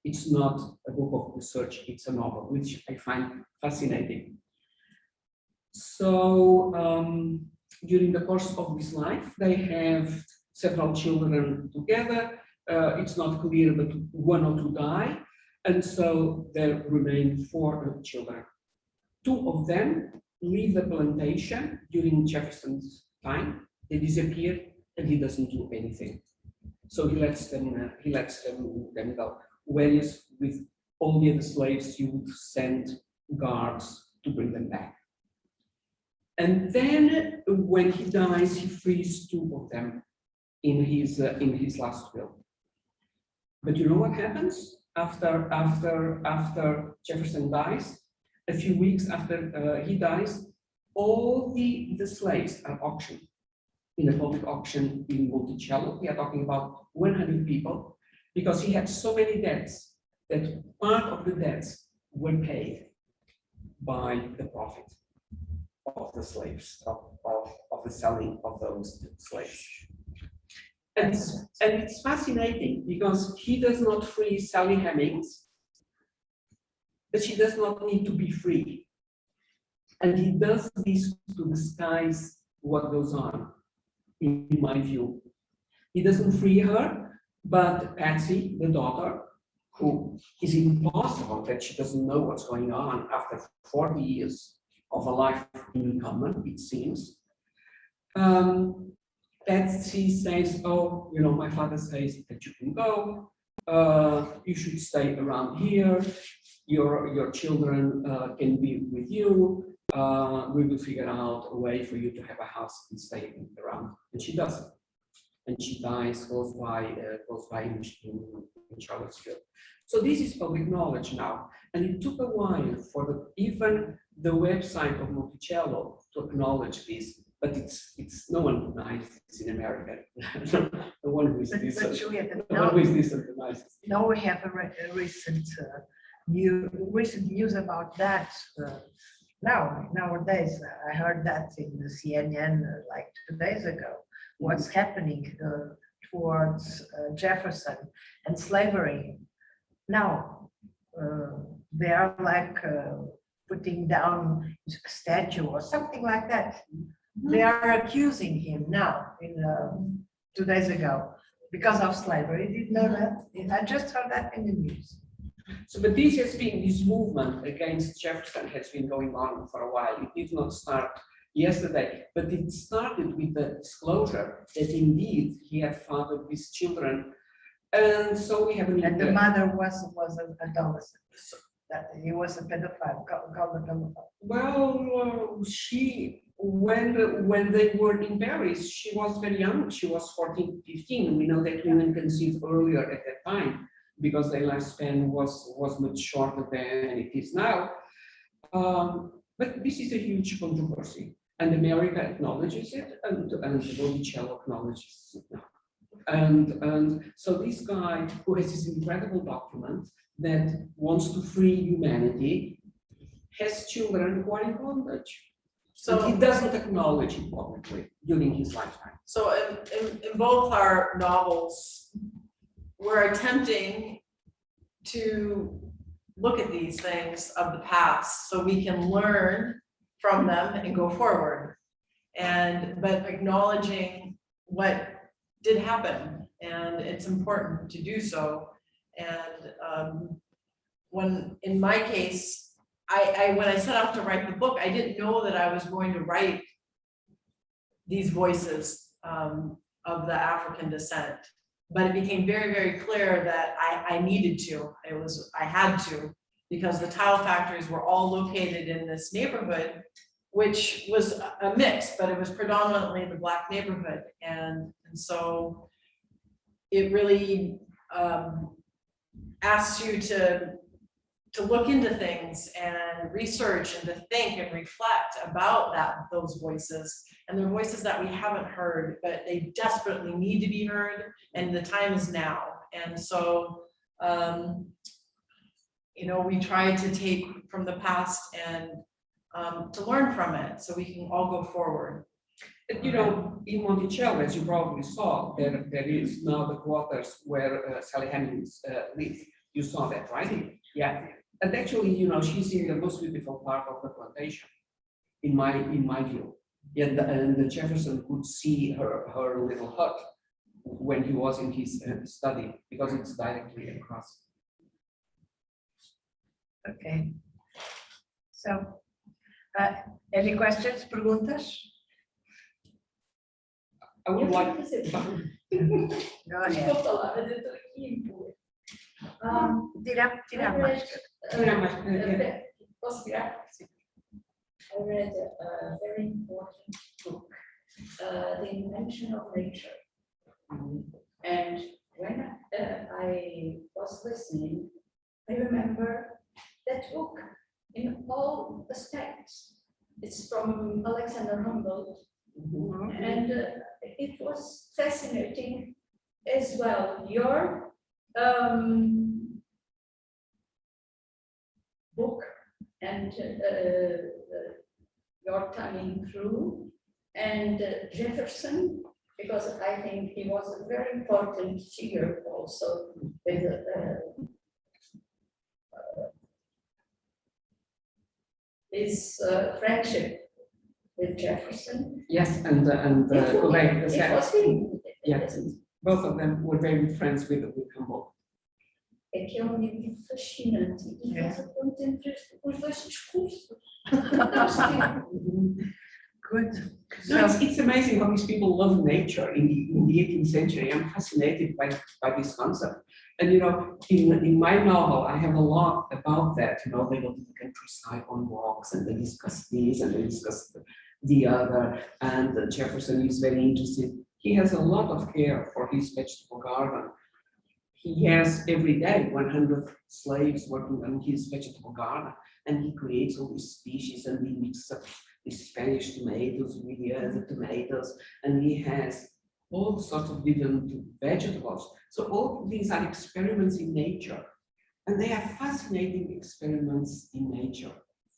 It's not a book of research, it's a novel, which I find fascinating. So during the course of his life, they have several children together. It's not clear, but one or two die. And so there remain 4 children. 2 of them leave the plantation during Jefferson's time. They disappear, and he doesn't do anything. So he lets them go. Whereas with all the other slaves, you would send guards to bring them back. And then when he dies, he frees 2 of them in his last will. But you know what happens after Jefferson dies? A few weeks after he dies, all the slaves are auctioned in a public auction in Monticello. We are talking about 100 people, because he had so many debts that part of the debts were paid by the profit of the slaves, of the selling of those slaves. And it's fascinating, because he does not free Sally Hemings, but she does not need to be free. And he does this to disguise what goes on, in my view. He doesn't free her, but Patsy, the daughter, who is impossible that she doesn't know what's going on after 40 years of a life in common, it seems. Patsy says, oh, my father says that you can go. you should stay around here, your children can be with you, we will figure out a way for you to have a house and stay around. And she doesn't. And she dies close by in Charlottesville. So this is public knowledge now. And it took a while for even the website of Monticello to acknowledge this, but it's no one denies this in America. The one who is this, Julieta, the one who is this denies. now we have a recent news about that. Nowadays, I heard that in the CNN like 2 days ago. What's happening towards Jefferson and slavery. Now, they are like putting down a statue or something like that. They are accusing him now, 2 days ago, because of slavery. Did you know that? I just heard that in the news. So, but this movement against Jefferson has been going on for a while. It did not start yesterday, but it started with the disclosure that indeed he had fathered his children. And so we have an And the mother was an adolescent. That he was a pedophile, called a pedophile. Well, when they were in Paris, she was very young. She was 14, 15. We know that women conceived earlier at that time because their lifespan was much shorter than it is now. But this is a huge controversy. And America acknowledges it, and Monticello acknowledges it now. And so this guy who has this incredible document that wants to free humanity has children who are in bondage. So he doesn't acknowledge it publicly during his lifetime. So in both our novels, we're attempting to look at these things of the past so we can learn from them and go forward. But acknowledging what did happen, and it's important to do so. And when in my case, when I set out to write the book, I didn't know that I was going to write these voices of the African descent. But it became very, very clear that I needed to. I had to, because the tile factories were all located in this neighborhood, which was a mix, but it was predominantly the Black neighborhood. And so it really asks you to look into things and research and to think and reflect about those voices. And they're voices that we haven't heard, but they desperately need to be heard, and the time is now. And so, we try to take from the past and to learn from it so we can all go forward. In Monticello, as you probably saw, there is now the quarters where Sally Hemings lives. You saw that, right? Yeah. And actually, she's in the most beautiful part of the plantation, in my view. And the Jefferson could see her little hut when he was in his study, because it's directly across. Okay. So, any questions, perguntas? I would like. Go ahead. Tirar máscara. Posso virar? I read a very important book, The Invention of Nature. And when I was listening, I remember that book in all aspects. It's from Alexander Humboldt, and it was fascinating as well. Your book and your coming through, and Jefferson, because I think he was a very important figure also with his friendship with Jefferson. Yes, and Correct. It was him. Yes, both of them were very good friends with Humboldt. É que é um livro fascinante e faz a ponte entre os dois discursos. Good. No, it's amazing how these people love nature in the 18th century. I'm fascinated by this concept. And in my novel, I have a lot about that. They go to the countryside on walks and they discuss this and they discuss the other. And Jefferson is very interested. He has a lot of care for his vegetable garden. He has every day 100 slaves working on his vegetable garden, and he creates all these species and he mixes up the Spanish tomatoes with the other tomatoes, and he has all sorts of different vegetables. So all these are experiments in nature, and they are fascinating experiments in nature,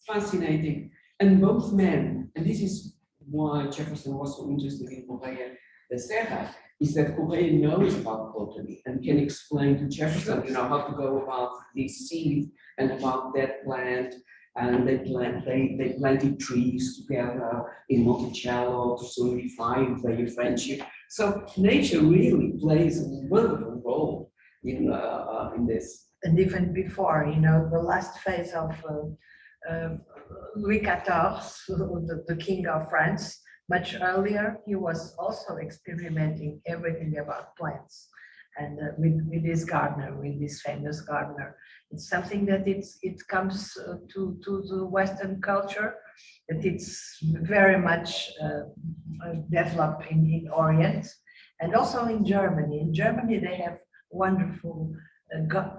fascinating. And both men, and this is why Jefferson was so interested in Correia de Serra, is that Correia knows about botany and can explain to Jefferson, how to go about this seed and about that plant. And they planted trees together in Monticello to solidify their friendship. So nature really plays a wonderful role in this. And even before, the last phase of Louis XIV, the King of France, much earlier, he was also experimenting everything about plants. And with this gardener, with this famous gardener, it's something that it comes to the Western culture, that it's very much developed in Orient, and also in Germany. In Germany, they have wonderful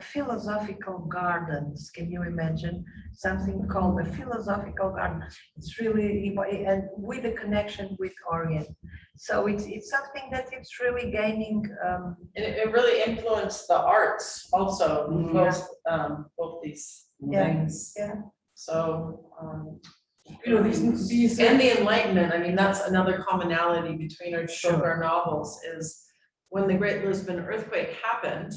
philosophical gardens. Can you imagine something called a philosophical garden? It's really, and with a connection with Orient. So it's something that it's really gaining. And it really influenced the arts also, both these things. Yeah. So, these and the Enlightenment, I mean, that's another commonality between our novels is when the Great Lisbon earthquake happened,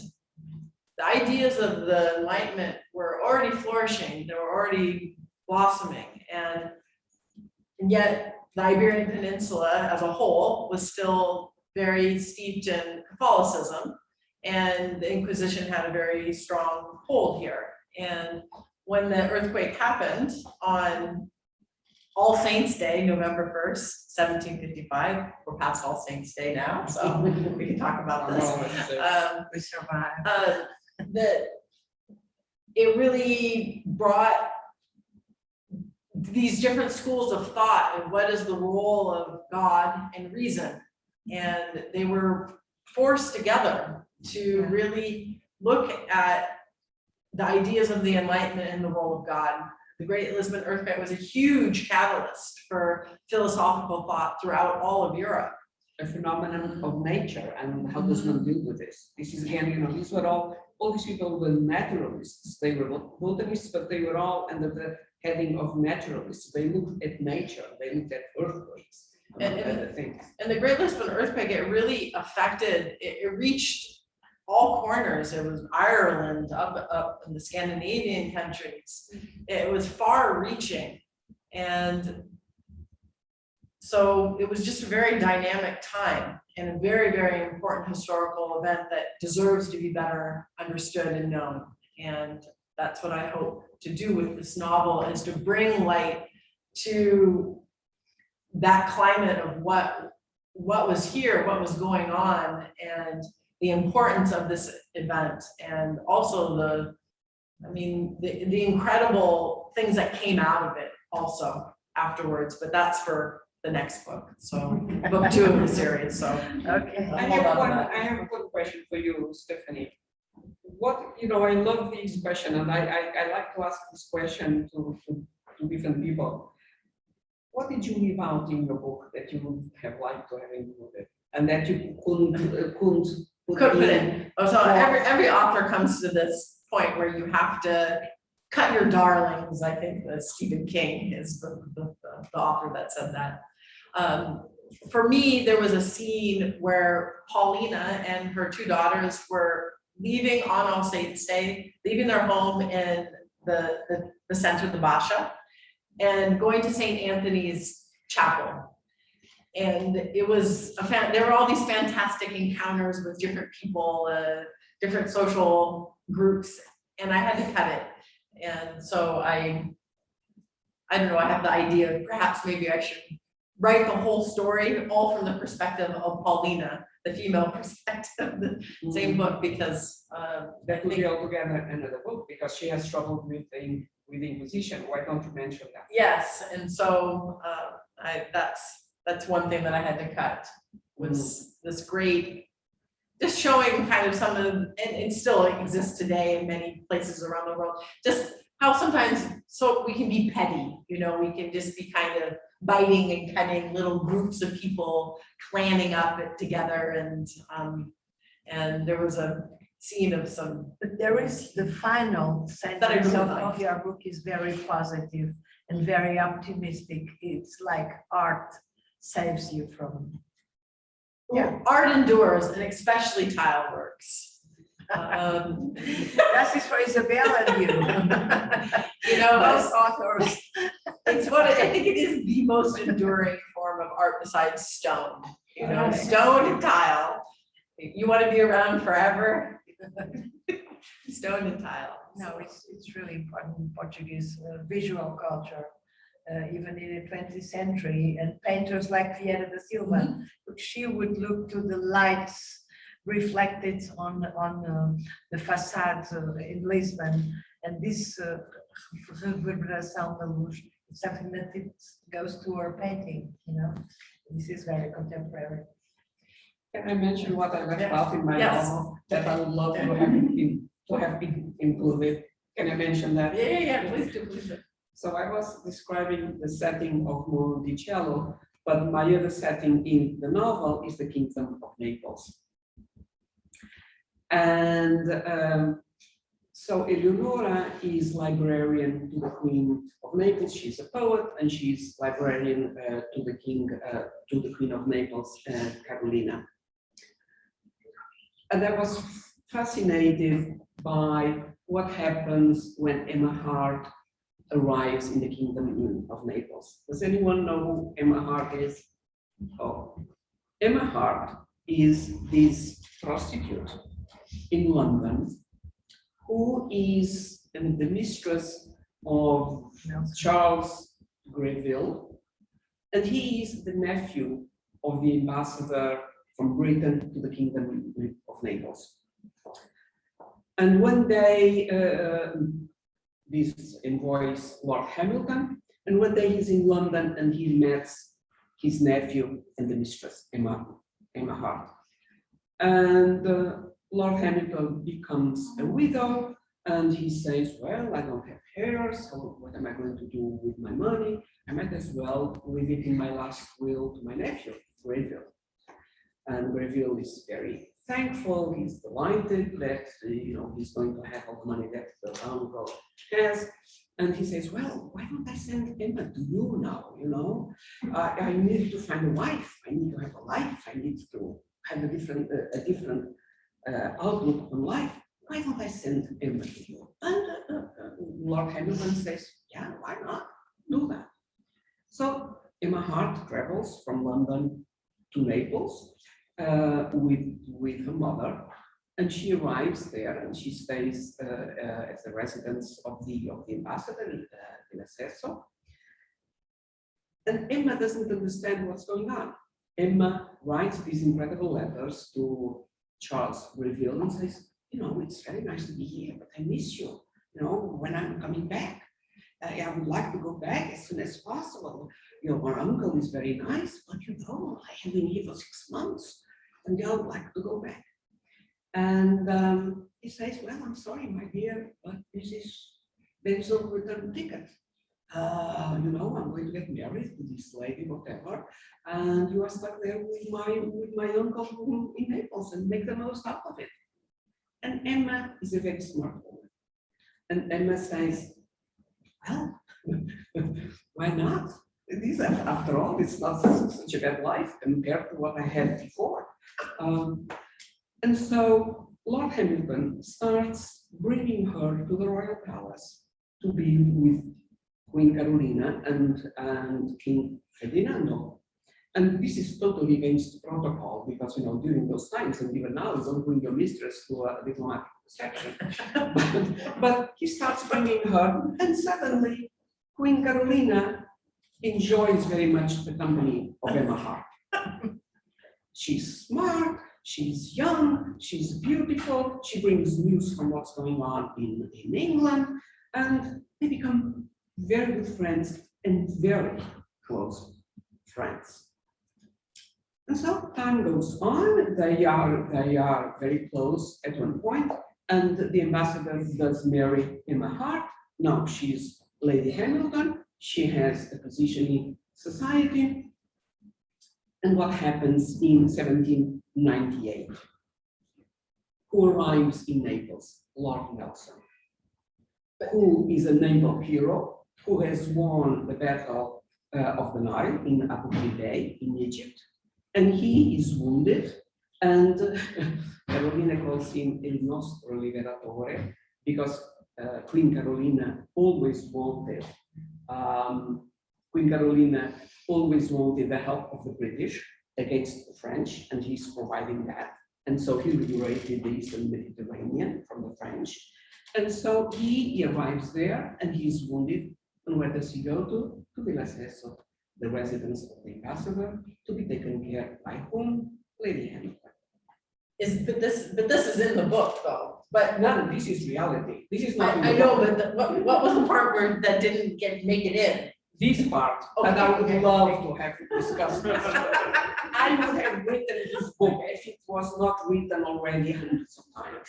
the ideas of the Enlightenment were already flourishing, they were already blossoming, and yet the Iberian Peninsula as a whole was still very steeped in Catholicism, and the Inquisition had a very strong hold here. And when the earthquake happened on All Saints Day, November 1st, 1755, we're past All Saints Day now, so we can talk about this. We survive. That it really brought these different schools of thought and what is the role of God and reason. And they were forced together to really look at the ideas of the Enlightenment and the role of God. The Great Lisbon earthquake was a huge catalyst for philosophical thought throughout all of Europe. A phenomenon of nature, and how does one deal with this? This is again, these were all these people were naturalists. They were not botanists, but they were all under the heading of naturalists. They looked at nature, they looked at earthquakes, and other things. And the Great Lisbon earthquake, it really affected, it reached all corners. It was Ireland, up in the Scandinavian countries. It was far reaching. And so it was just a very dynamic time and a very, very important historical event that deserves to be better understood and known. And that's what I hope to do with this novel, is to bring light to that climate of what was here, what was going on, and the importance of this event, and also the incredible things that came out of it also afterwards, but that's for the next book. So book 2 of the series. So Okay. I have one question for you, Stephanie. I love this question, and I like to ask this question to different people. What did you leave out in your book that you would have liked to have included, and that you couldn't put in? Oh, so every author comes to this point where you have to cut your darlings. I think that Stephen King is the author that said that. For me, there was a scene where Paulina and her 2 daughters were leaving on All Saints Day, leaving their home in the center of the Basha, and going to St. Anthony's Chapel. And it was there were all these fantastic encounters with different people, different social groups, and I had to cut it. And so I don't know, I have the idea, perhaps maybe I should write the whole story, all from the perspective of Paulina, the female perspective, the same book, because That would be altogether another book, because she has struggled with the Inquisition. Why don't you mention that? yes, and so that's one thing that I had to cut, was this great, just showing kind of some of, and it still exists today in many places around the world, just how sometimes so we can be petty, you know, we can just be kind of biting and cutting little groups of people clanning up it together, and there was a scene of some. But there is the final sentence really of liked. your book is very positive and very optimistic. It's like art saves you from. Yeah, art endures, and especially tile works. That is for Isabel and you. You know, Both authors. it's what, I think it is the most enduring form of art besides stone, you know, stone and tile. You want to be around forever? Stone and tile. No, it's really important in Portuguese visual culture, even in the 20th century, and painters like Vieira da Silva, she would look to the lights reflected on the facade in Lisbon, and this reverberação da luz is something that it goes to her painting, you know. This is very contemporary. Can I mention what I left Yes. out in my Yes. novel that I would love to have been included? Can I mention that? Yeah, please do, please do. So I was describing the setting of Monticello, but my other setting in the novel is the Kingdom of Naples. And so Eleonora is librarian to the Queen of Naples. She's a poet, and she's librarian to the Queen of Naples, Carolina. And I was fascinated by what happens when Emma Hart arrives in the Kingdom of Naples. Does anyone know who Emma Hart is? Oh, Emma Hart is this prostitute in London who is the mistress of Charles Greville, and he is the nephew of the ambassador from Britain to the Kingdom of Naples. And one day, this envoys Lord Hamilton, and one day he's in London and he meets his nephew and the mistress, Emma Hart. And Lord Hamilton becomes a widow, and he says, well, I don't have heirs, so what am I going to do with my money? I might as well leave it in my last will to my nephew, Greville. And Greville is very thankful, he's delighted that he's going to have all the money that the uncle has. And he says, well, why don't I send Emma to you now? I need to find a wife, I need to have a life, I need to have a different outlook on life. Why don't I send Emma to you? And Lord Hamilton says, yeah, why not? Do that. So Emma Hart travels from London to Naples with her mother, and she arrives there and she stays at the residence of the ambassador in Accesso. And Emma doesn't understand what's going on. Emma writes these incredible letters to Charles Greville and says, it's very nice to be here, but I miss you. When I'm coming back, I would like to go back as soon as possible. Your uncle is very nice, but I have been here for 6 months and I would like to go back. And he says, well, I'm sorry, my dear, but there is no return ticket. I'm going to get married to this lady, whatever, and you are stuck there with my uncle in Naples, and make the most out of it. And Emma is a very smart woman. And Emma says, well, why not? After all, it's not such a bad life compared to what I had before. And so Lord Hamilton starts bringing her to the royal palace to be with Queen Carolina and King Ferdinando. And this is totally against protocol because, during those times, and even now, you don't bring your mistress to a diplomatic reception. but he starts bringing her, and suddenly Queen Carolina enjoys very much the company of Emma Hart. She's smart, she's young, she's beautiful, she brings news from what's going on in England, and they become very good friends and very close friends. And so time goes on, they are very close at one point, and the ambassador does marry Emma Hart. Now she's Lady Hamilton, she has a position in society. And what happens in 1798? Who arrives in Naples? Lord Nelson, who is a naval hero, who has won the Battle of the Nile in Abu Ghraib in Egypt, and he is wounded, and Carolina calls him Il nostro liberatore, because Queen Carolina always wanted the help of the British against the French, and he's providing that. And so he liberated the Eastern Mediterranean from the French. And so he arrives there and he's wounded. And where does he go to? To Villa Sesto, the residence of the ambassador, to be taken care by whom? Lady Hamilton. But this is in the book though, but No, this is reality. This is not. I know, but what was the part where that didn't make it in? This part, and I would love to have discussed this. I would have written this book if it was not written already hundreds of times.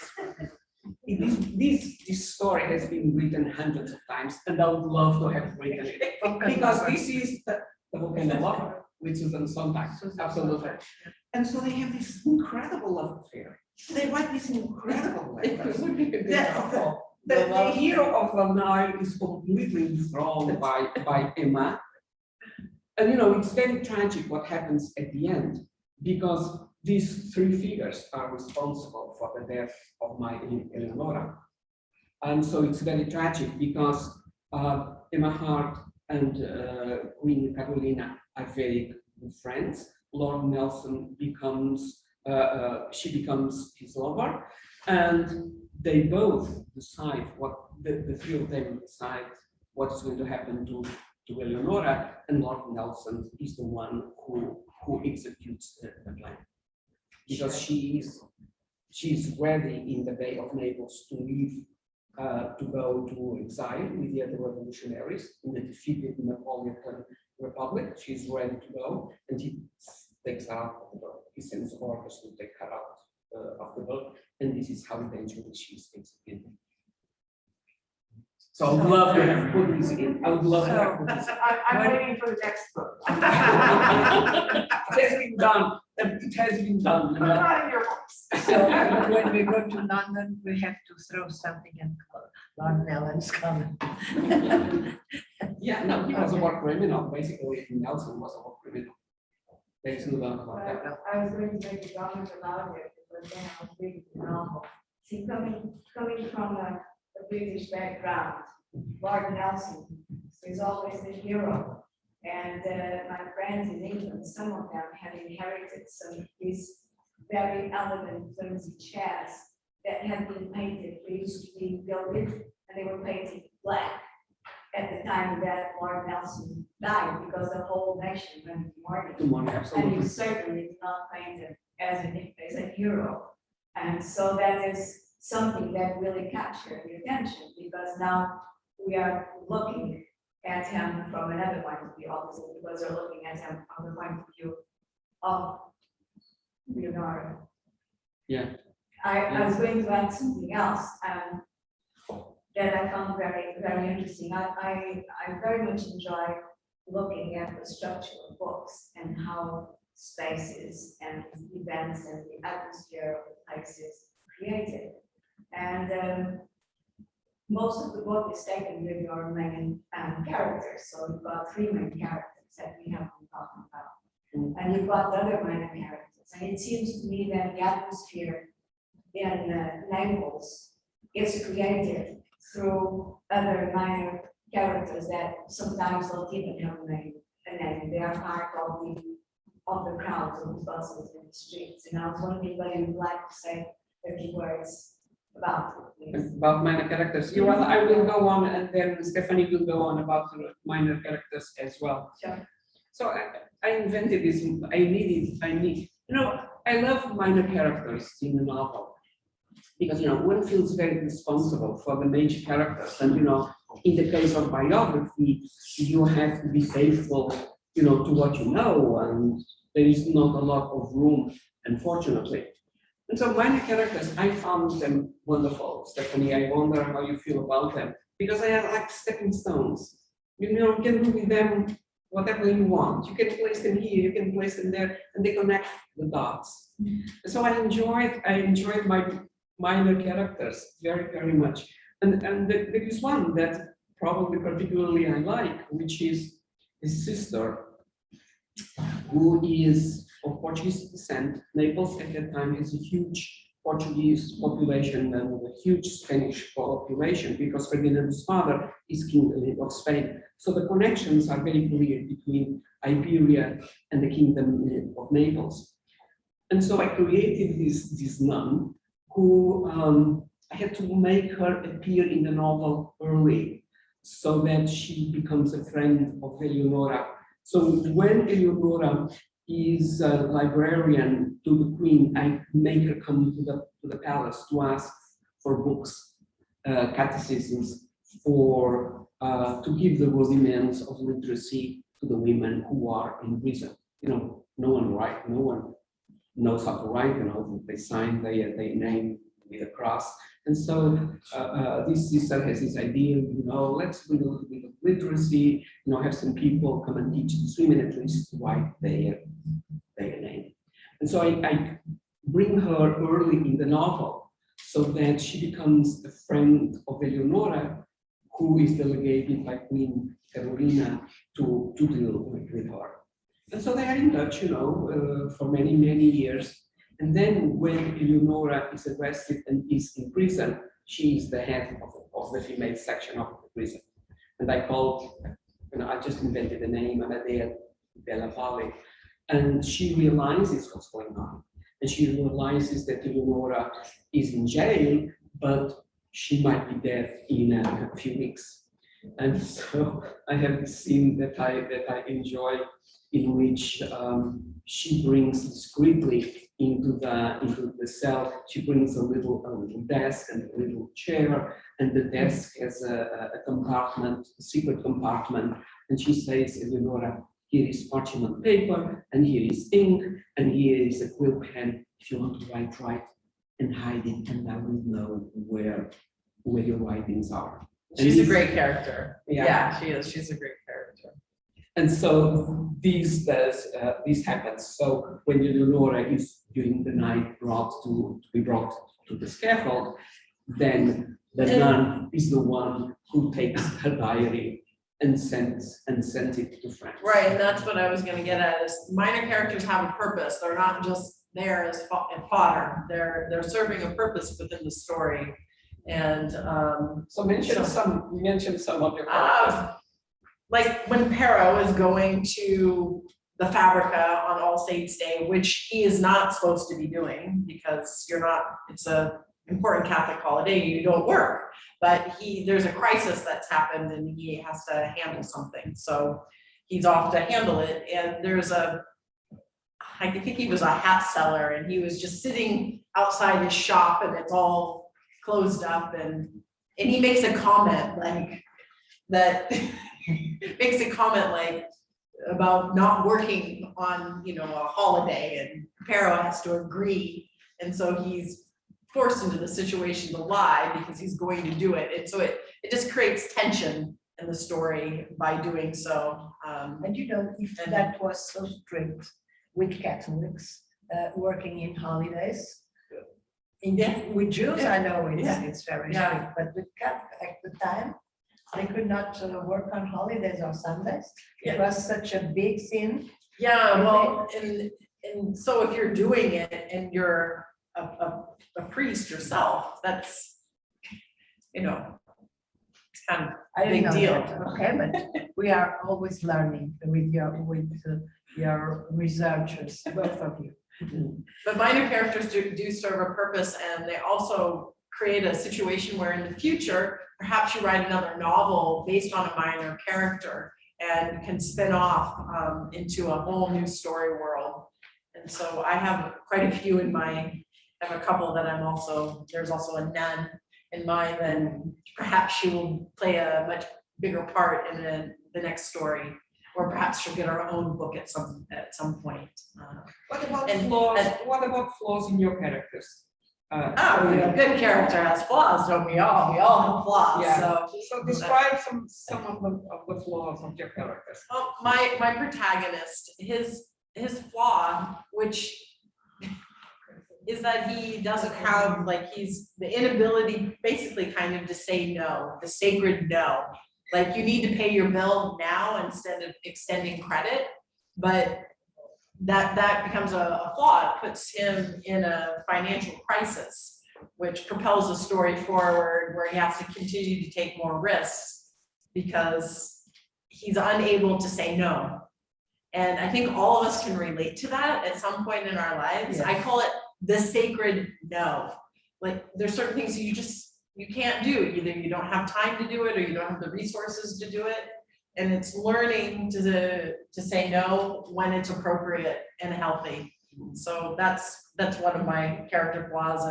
This story has been written hundreds of times, and I would love to have written it. Because this is the book and the lover with Susan Sontag. Absolutely. And so they have this incredible love affair. They write this incredible letters. The hero of the Nile is completely enthralled by Emma. And you know, it's very tragic what happens at the end, because these three figures are responsible for the death of my Eleonora. And so it's very tragic because Emma Hart and Queen Carolina are very good friends. Lord Nelson becomes, she becomes his lover, and they both decide what, the three of them decide what is going to happen to Eleonora, and Lord Nelson is the one who executes the plan. Because she is ready in the Bay of Naples to leave, to go to exile with the other revolutionaries in the defeated Napoleon Republic. She's ready to go, and he takes her out of the boat. He sends orders to take her out of the boat, and this is how eventually she is executed. So I would love to have put this in. I would love to have put this in. I'm waiting for the next book. It has been done. It has been done. Put it on in your books. So when we go to London, we have to throw something in Lord Nelson's comment. Yeah, no, he was a war criminal. Basically, Nelson was a war criminal. There is no doubt about that. I was going to make a comment about it, but then I was reading the novel. See, coming from a British background, Lord Nelson is always the hero. And my friends in England, some of them have inherited some of these very elegant flimsy chairs that have been painted. They used to be gilded and they were painted black at the time that Lord Nelson died, because the whole nation went to mourning. And Absolutely. he certainly is not painted as a hero. And so that is something that really captured the attention, because now we are looking at him from another point of view, obviously, because they're looking at him from the point of view of Leonora. Yeah. I was going to add something else that I found very, very interesting. I very much enjoy looking at the structure of books and how spaces and events and the atmosphere of the places created. And most of the book is taken with your main characters. So you've got three main characters that we have been talking about. And you've got the other minor characters. And it seems to me that the atmosphere in Naples is created through other minor characters that sometimes don't even have a name. They are part of the crowds, of the buses in the streets. And I was wondering whether you'd like to say a few words About minor characters. You well, I will go on, and then Stephanie will go on about the minor characters as well. Sure. So I invented this. I love minor characters in a novel because one feels very responsible for the major characters, and in the case of biography, you have to be faithful, to what you know, and there is not a lot of room, unfortunately. And so minor characters, I found them wonderful. Stephanie, I wonder how you feel about them, because they are like stepping stones. You can do with them whatever you want. You can place them here, you can place them there, and they connect the dots. So I enjoyed my minor characters very, very much. And there is one that probably particularly I like, which is his sister, who is of Portuguese descent. Naples at that time has a huge Portuguese population and a huge Spanish population, because Ferdinand's father is King of Spain. So the connections are very clear between Iberia and the Kingdom of Naples. And so I created this nun who I had to make her appear in the novel early so that she becomes a friend of Eleonora. So when Eleonora is a librarian to the queen, I make her come to the palace to ask for books, catechisms, to give the rudiments of literacy to the women who are in prison. No one knows how to write. They sign their name with a cross. And so this sister has this idea, let's bring a little bit of literacy, have some people come and teach the women at least to write their name. And so I bring her early in the novel so that she becomes a friend of Eleonora, who is delegated by Queen Carolina to deal with her. And so they are in touch, for many, many years. And then when Eleonora is arrested and is in prison, she is the head of the female section of the prison. And I just invented the name, Almeida della Valle. And she realizes what's going on. And she realizes that Eleonora is in jail, but she might be dead in a few weeks. And so I have this scene that I enjoy, in which she brings discreetly into the cell. She brings a little desk and a little chair, and the desk has a compartment, a secret compartment. And she says, Eleonora, here is parchment paper, and here is ink, and here is a quill pen. If you want to write, and hide it, and I will know where your writings are. She's a great character. Yeah. She is. She's a great character. And so this happens. So when Eleonora is during the night to be brought to the scaffold, then the nun is the one who takes her diary and sends it to France. Right, and that's what I was going to get at. Is minor characters have a purpose. They're not just there as fodder. They're serving a purpose within the story. And so mention some of your characters. Like when Pero is going to the Fabrica on All Saints Day, which he is not supposed to be doing because it's a important Catholic holiday, you don't work, but there's a crisis that's happened and he has to handle something. So he's off to handle it. And I think he was a hat seller and he was just sitting outside his shop and it's all closed up, and he makes a comment like that. Makes a comment like about not working on a holiday, and Pero has to agree, and so he's forced into the situation to lie because he's going to do it, and so it just creates tension in the story by doing so. And if that was so strict with Catholics working in holidays, with Jews I know it's very strict, but with Catholics at the time, they could not work on holidays or Sundays. It was such a big sin. Yeah, well, and so if you're doing it and you're a priest yourself, that's it's kind of a big deal. Okay, but we are always learning with your researchers, both of you. But minor characters do serve a purpose, and they also create a situation where in the future, perhaps you write another novel based on a minor character and can spin off into a whole new story world. And so I have quite a few I have a couple that there's also a nun in mind, and perhaps she will play a much bigger part in the next story, or perhaps she'll get her own book at some point. What about And- flaws? and- What about flaws in your characters? Oh, a good character has flaws, don't we all? We all have flaws, Yeah. so. So describe some of the flaws of your characters. Well, my protagonist, his flaw, which is that he doesn't have, he's the inability basically kind of to say no, the sacred no. Like, you need to pay your bill now instead of extending credit, but that becomes a flaw. It puts him in a financial crisis, which propels the story forward, where he has to continue to take more risks because he's unable to say no. And I think all of us can relate to that at some point in our lives. I call it the sacred no. Like, there's certain things you can't do. Either you don't have time to do it, or you don't have the resources to do it. And it's learning to say no when it's appropriate and healthy. So that's one of my character flaws,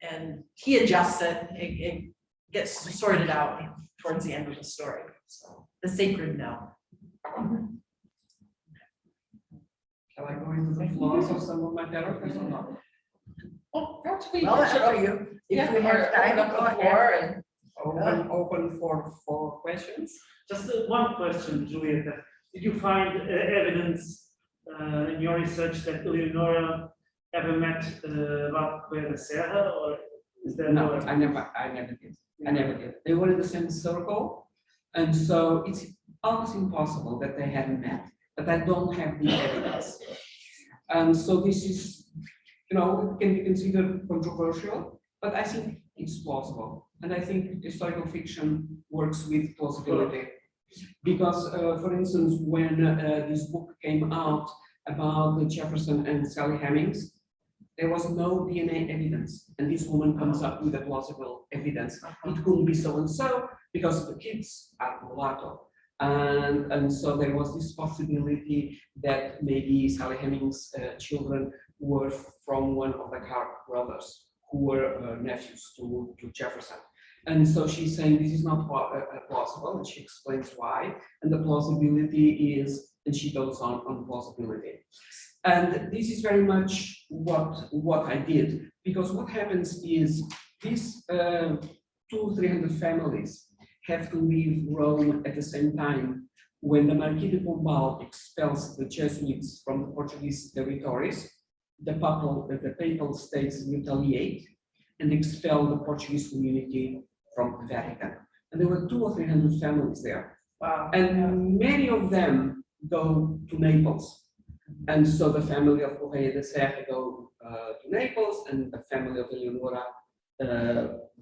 and he adjusts it. It gets sorted out towards the end of the story. So the sacred no. Shall I go into the flaws of some of my characters or not? Oh, actually, Well, that's up to you. yeah, If you have time, open up go the ahead. floor and Open for questions. Just one question, Julieta. Did you find evidence in your research that Eleonora ever met Valkyrie da Serra, or is there No, I never did. They were in the same circle, and so it's almost impossible that they hadn't met, but I don't have the evidence. And so this is, it can be considered controversial, but I think it's plausible. And I think historical fiction works with plausibility. Because, for instance, when this book came out about the Jefferson and Sally Hemings, there was no DNA evidence. And this woman comes up with a plausible evidence. It couldn't be so-and-so because the kids are mulatto. And so there was this possibility that maybe Sally Hemings' children were from one of the Clark brothers, who were nephews to Jefferson. And so she's saying this is not plausible, and she explains why. And the plausibility is, and she goes on plausibility. And this is very much what I did, because what happens is these 200-300 families have to leave Rome at the same time when the Marquis de Pombal expels the Jesuits from the Portuguese territories. The papal states retaliate and expel the Portuguese community from the Vatican. And there were 200 or 300 families there. wow. And many of them go to Naples. And so the family of Correia da Serra go to Naples, and the family of Eleonora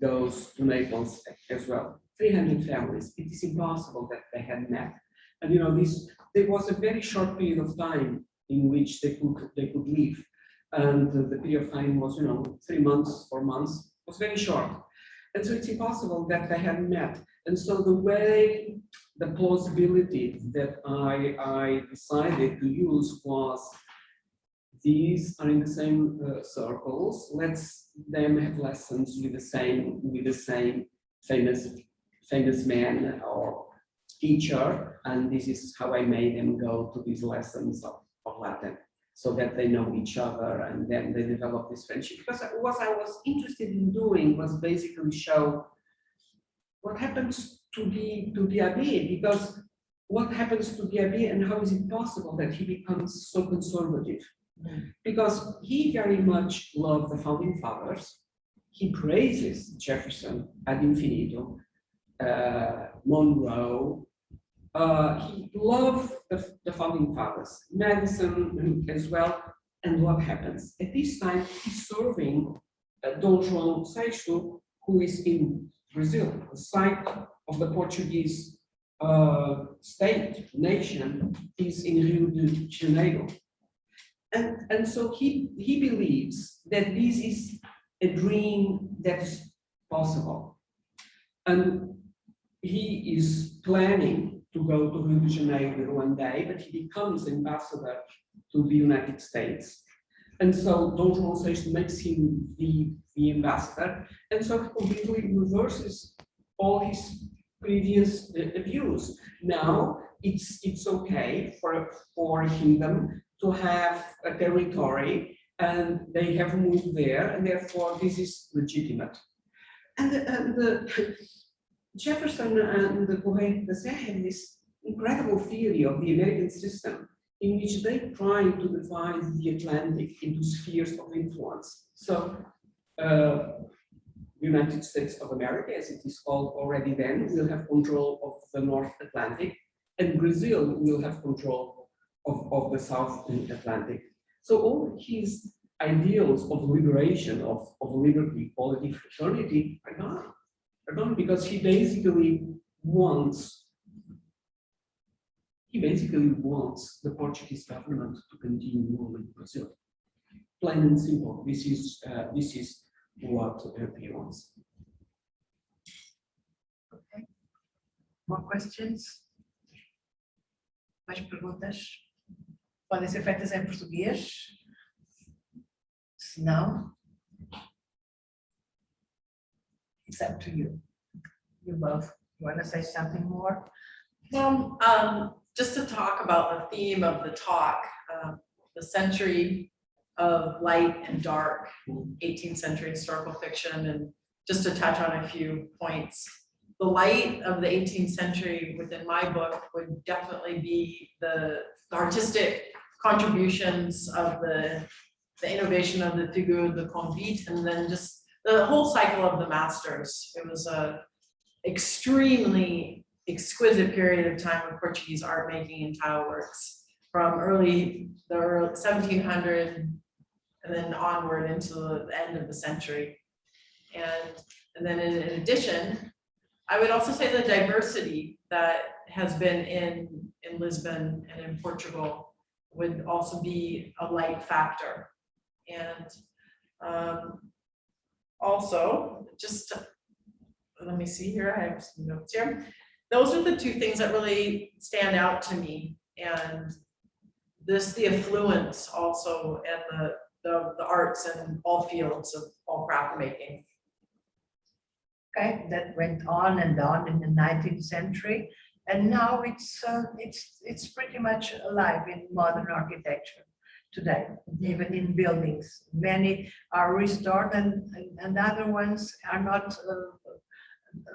goes to Naples as well. 300 families. It is impossible that they had met. And there was a very short period of time in which they could leave. And the period of time was, 3 months, 4 months. It was very short. And so it's impossible that they had met. And so the plausibility that I decided to use was, these are in the same circles. Let's them have lessons with the same famous man or teacher. And this is how I made them go to these lessons of Latin, so that they know each other, and then they develop this friendship. Because what I was interested in doing was basically show what happens to the abbé, because what happens to the abbé and how is it possible that he becomes so conservative? Because he very much loved the founding fathers. He praises Jefferson ad infinitum, Monroe. He loved the founding fathers, Madison as well. And what happens? At this time, he's serving Dom João VI, who is in Brazil, the site of the Portuguese nation is in Rio de Janeiro. And so he believes that this is a dream that is possible. And he is planning to go to Rio de Janeiro one day, but he becomes ambassador to the United States. And so Dom João VI makes him the ambassador, and so he completely reverses all his previous views. Now it's okay for a kingdom to have a territory, and they have moved there, and therefore this is legitimate. And Jefferson and the Correia da Serra have this incredible theory of the American system, in which they try to divide the Atlantic into spheres of influence. So, United States of America, as it is called already then, will have control of the North Atlantic, and Brazil will have control of the South Atlantic. So all his ideals of liberation, of liberty, equality, fraternity are gone because he basically wants the Portuguese government to continue ruling Brazil. Plain and simple. This is what he wants. Okay. More questions? Mais perguntas? Podem ser feitas em português? Se não, it's up to you. You both. You want to say something more? Well, just to talk about the theme of the talk, the century of light and dark, 18th century historical fiction, and just to touch on a few points. The light of the 18th century within my book would definitely be the artistic contributions of the innovation of the figure de convite, and then just the whole cycle of the masters. It was a extremely exquisite period of time of Portuguese art making and tile works from the early 1700 and then onward into the end of the century. And then in addition, I would also say the diversity that has been in Lisbon and in Portugal would also be a light factor. And also, just let me see here, I have some notes here. Those are the two things that really stand out to me. And the affluence also, and the arts in all fields of all craft making. Okay, that went on and on in the 19th century, and now it's pretty much alive in modern architecture today, even in buildings. Many are restored, and other ones are not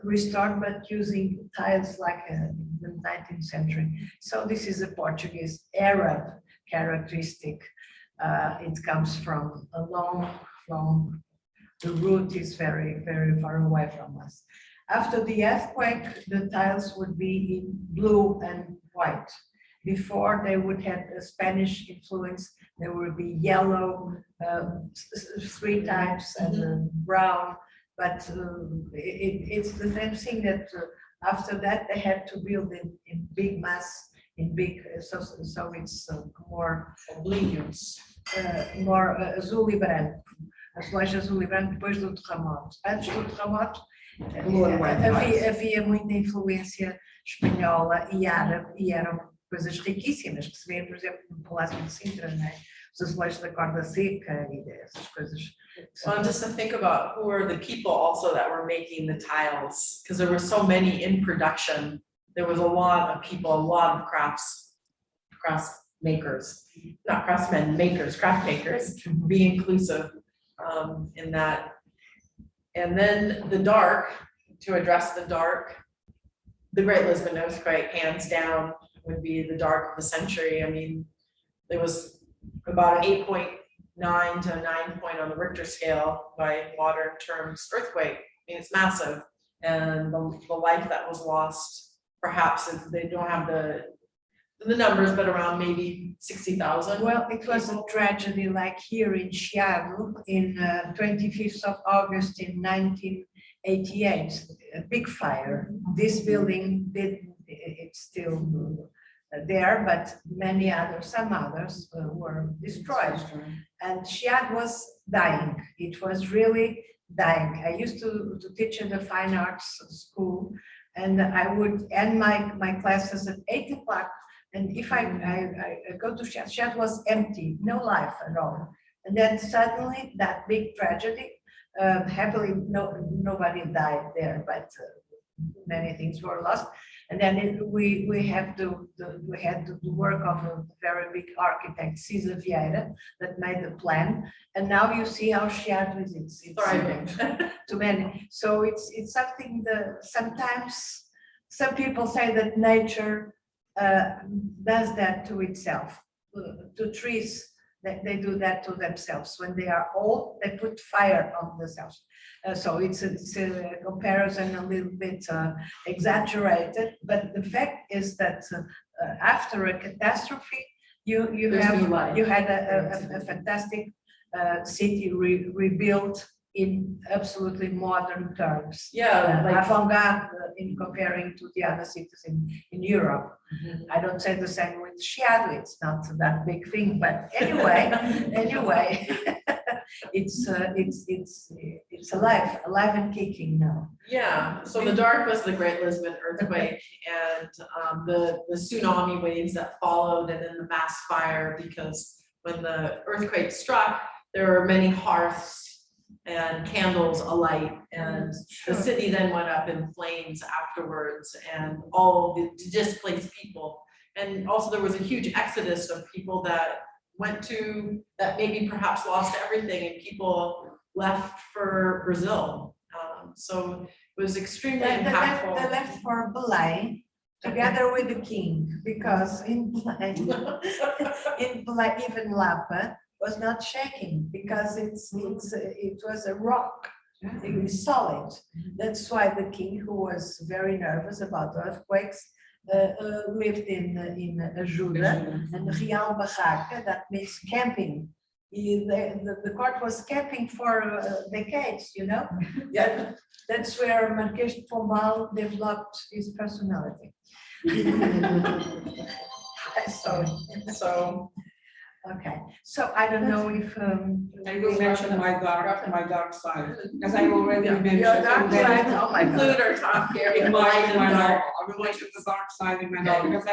restored, but using tiles like in the 19th century. So this is a Portuguese Arab characteristic. It comes from a long, the root is very, very far away from us. After the earthquake, the tiles would be in blue and white. Before, they would have a Spanish influence. There would be yellow, three types, and brown. But it's the same thing that after that they had to build in big mass, in big, so it's more Oblivions. more azul e branco. Azulejo azul e branco depois do terremoto. Antes do terremoto havia muita influência espanhola e árabe, e eram coisas riquíssimas que se vêem, por exemplo, no Palácio de Sintra, né? Os azulejos da corda seca e essas coisas. Well, just to think about who were the people also that were making the tiles, because there were so many in production. There was a lot of people, a lot of crafts makers, not craftsmen, makers, craft makers, be inclusive in that. And then the dark, to address the dark, the Great Lisbon earthquake, hands down, would be the dark of the century. I mean, there was about an 8.9 to 9 point on the Richter scale by modern terms earthquake. I mean, it's massive. And the life that was lost, perhaps if they don't have the numbers, but around maybe 60,000. Well, it was a tragedy like here in Chiado in 25th of August in 1988, a big fire. This building it's still there, but many others, some others were destroyed. And Chiad was dying. It was really dying. I used to teach in the fine arts school, and I would end my classes at 8 o'clock. And if I go to Chiad, Chiad was empty, no life at all. And then suddenly that big tragedy, happily nobody died there, but many things were lost. And then we had the work of a very big architect, Cesar Vieira, that made the plan. And now you see how Chiad is. It's Thriving. too many. So it's something that sometimes some people say that nature does that to itself, to trees. They do that to themselves. When they are old, they put fire on themselves. So it's a comparison a little bit exaggerated, but the fact is that after a catastrophe, you had a fantastic city rebuilt in absolutely modern terms. Yeah, like, Avant-garde in comparing to the other cities in Europe. I don't say the same with Chiado, it's not that big thing, but anyway, it's alive and kicking now. yeah, so the dark was the Great Lisbon earthquake and the tsunami waves that followed, and then the mass fire, because when the earthquake struck, there were many hearths and candles alight, and the city then went up in flames afterwards, and all the displaced people. And also there was a huge exodus of people that that maybe perhaps lost everything, and people left for Brazil. So it was extremely impactful. They left for Belém together with the king, because in Belém, even Lapa was not shaking, because it was a rock. It was solid. That's why the king, who was very nervous about earthquakes, lived in Ajuda, and Real Barraca, that means camping. The court was camping for decades, you know? Yeah, that's where Marquês de Pombal developed his personality. So, okay. So I don't know if I will mention my dark side, because I already mentioned. your dark side. Oh my Include God. our talk here. In my Light and novel, dark. I will mention the dark side in my novel, because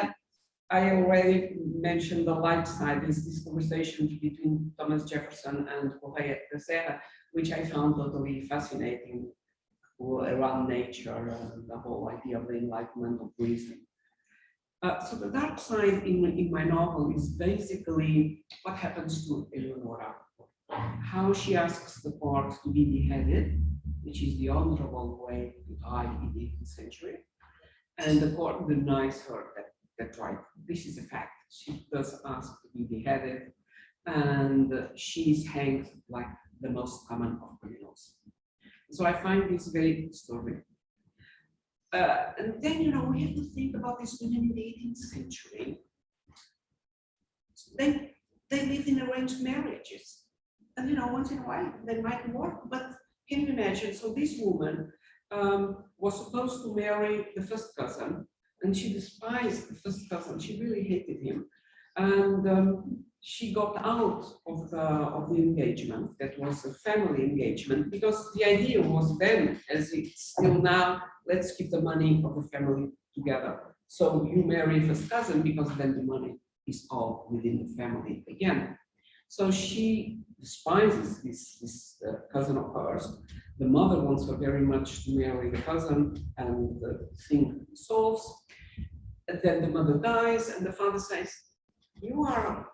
I already mentioned the light side, is this conversation between Thomas Jefferson and Correia da Serra, which I found totally fascinating, around nature and the whole idea of the enlightenment of reason. So the dark side in my novel is basically what happens to Eleonora, how she asks the court to be beheaded, which is the honorable way to die in the 18th century, and the court denies her that right. This is a fact. She does ask to be beheaded, and she is hanged like the most common of criminals. So I find this very disturbing. And then, you know, we have to think about these women in the 18th century. They lived in arranged marriages. And, you know, once in a while they might work, but can you imagine? So this woman was supposed to marry the first cousin, and she despised the first cousin. She really hated him. And she got out of the engagement. That was a family engagement, because the idea was then, as it's still now, let's keep the money of the family together. So you marry first cousin, because then the money is all within the family again. So she despises this cousin of hers. The mother wants her very much to marry the cousin, and the thing solves. And then the mother dies, and the father says, "You are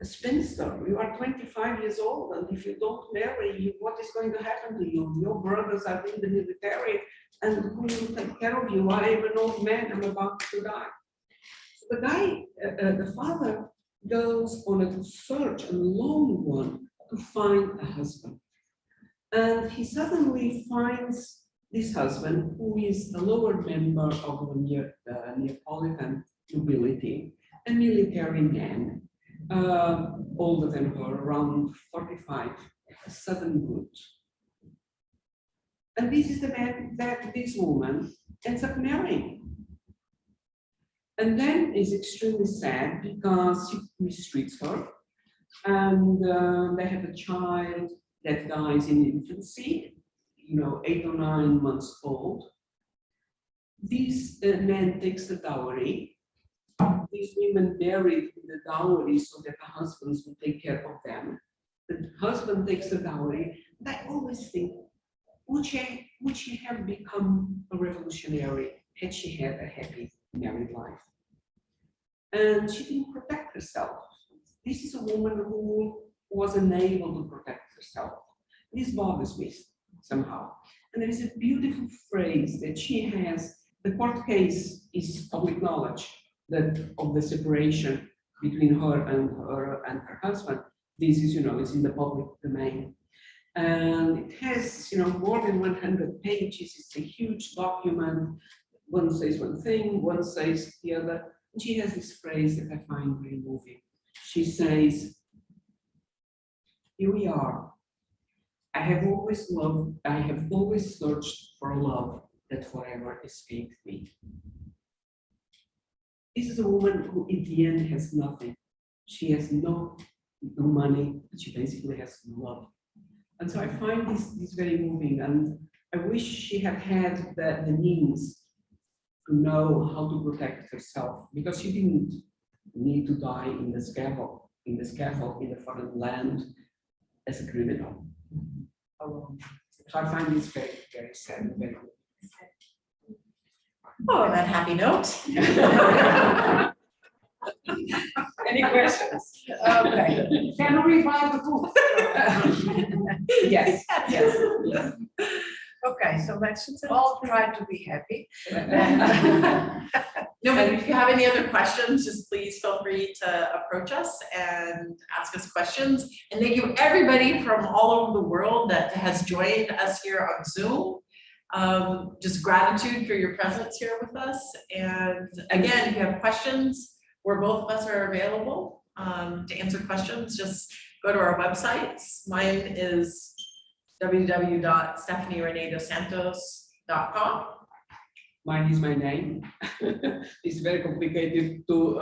a spinster, you are 25 years old, and if you don't marry, what is going to happen to you? Your brothers are in the military, and who will take care of you? I am an old man, I'm about to die." So the guy, the father, goes on a search, a long one, to find a husband. And he suddenly finds this husband, who is a lower member of the Neapolitan nobility, a military man, older than her, around 45, a Southern good. And this is the man that this woman ends up marrying. And then it's extremely sad because he mistreats her. And they have a child that dies in infancy, 8 or 9 months old. This man takes the dowry. These women buried the dowry so that the husbands will take care of them. The husband takes the dowry. And I always think, would she have become a revolutionary had she had a happy married life? And she didn't protect herself. This is a woman who was unable to protect herself. This bothers me somehow. And there is a beautiful phrase that she has. The court case is public knowledge that of the separation between her and her husband. This is, is in the public domain. And it has, more than 100 pages. It's a huge document. One says one thing, one says the other. And she has this phrase that I find really moving. She says, "Here we are. I have always searched for a love that forever escaped me." This is a woman who in the end has nothing. She has no money, but she basically has love. And so I find this very moving, and I wish she had had the means to know how to protect herself, because she didn't need to die in the scaffold in a foreign land as a criminal alone. So I find this very, very sad. Very Oh, on that happy note. Any questions? Okay. Can we buy the book? Yes, yes. Okay, so let's all try to be happy. No, but if you have any other questions, just please feel free to approach us and ask us questions. And thank you everybody from all over the world that has joined us here on Zoom. Just gratitude for your presence here with us. And again, if you have questions, where both of us are available to answer questions, just go to our websites. Mine is www.stephaniereneedosantos.com. Mine is my name. It's very complicated to,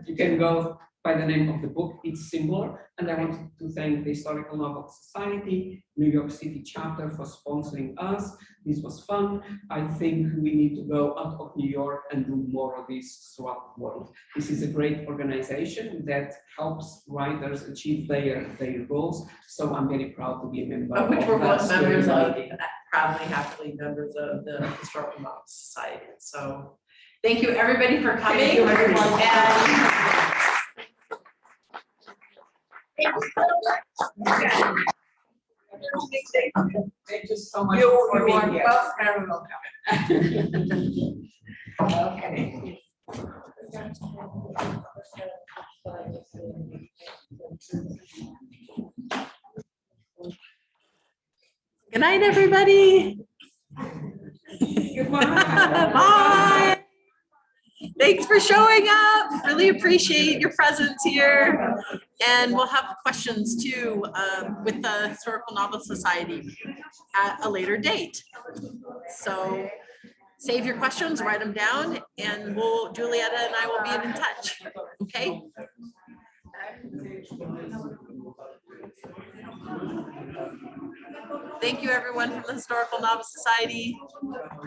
you can go by the name of the book, it's similar. And I want to thank the Historical Novel Society, New York City chapter for sponsoring us. This was fun. I think we need to go out of New York and do more of this throughout the world. This is a great organization that helps writers achieve their goals. So I'm very proud to be a member Of which we're that both members of, steering proudly, happily members of the Historical Novel Society. So thank you everybody for coming. Thank you, everyone. Thank you so much You for being are here. very welcome. Okay. Good night, everybody. Goodbye. Bye. Thanks for showing up. Really appreciate your presence here. And we'll have questions too with the Historical Novel Society at a later date. So save your questions, write them down, and Julieta and I will be in touch. Okay? Thank you, everyone from the Historical Novel Society.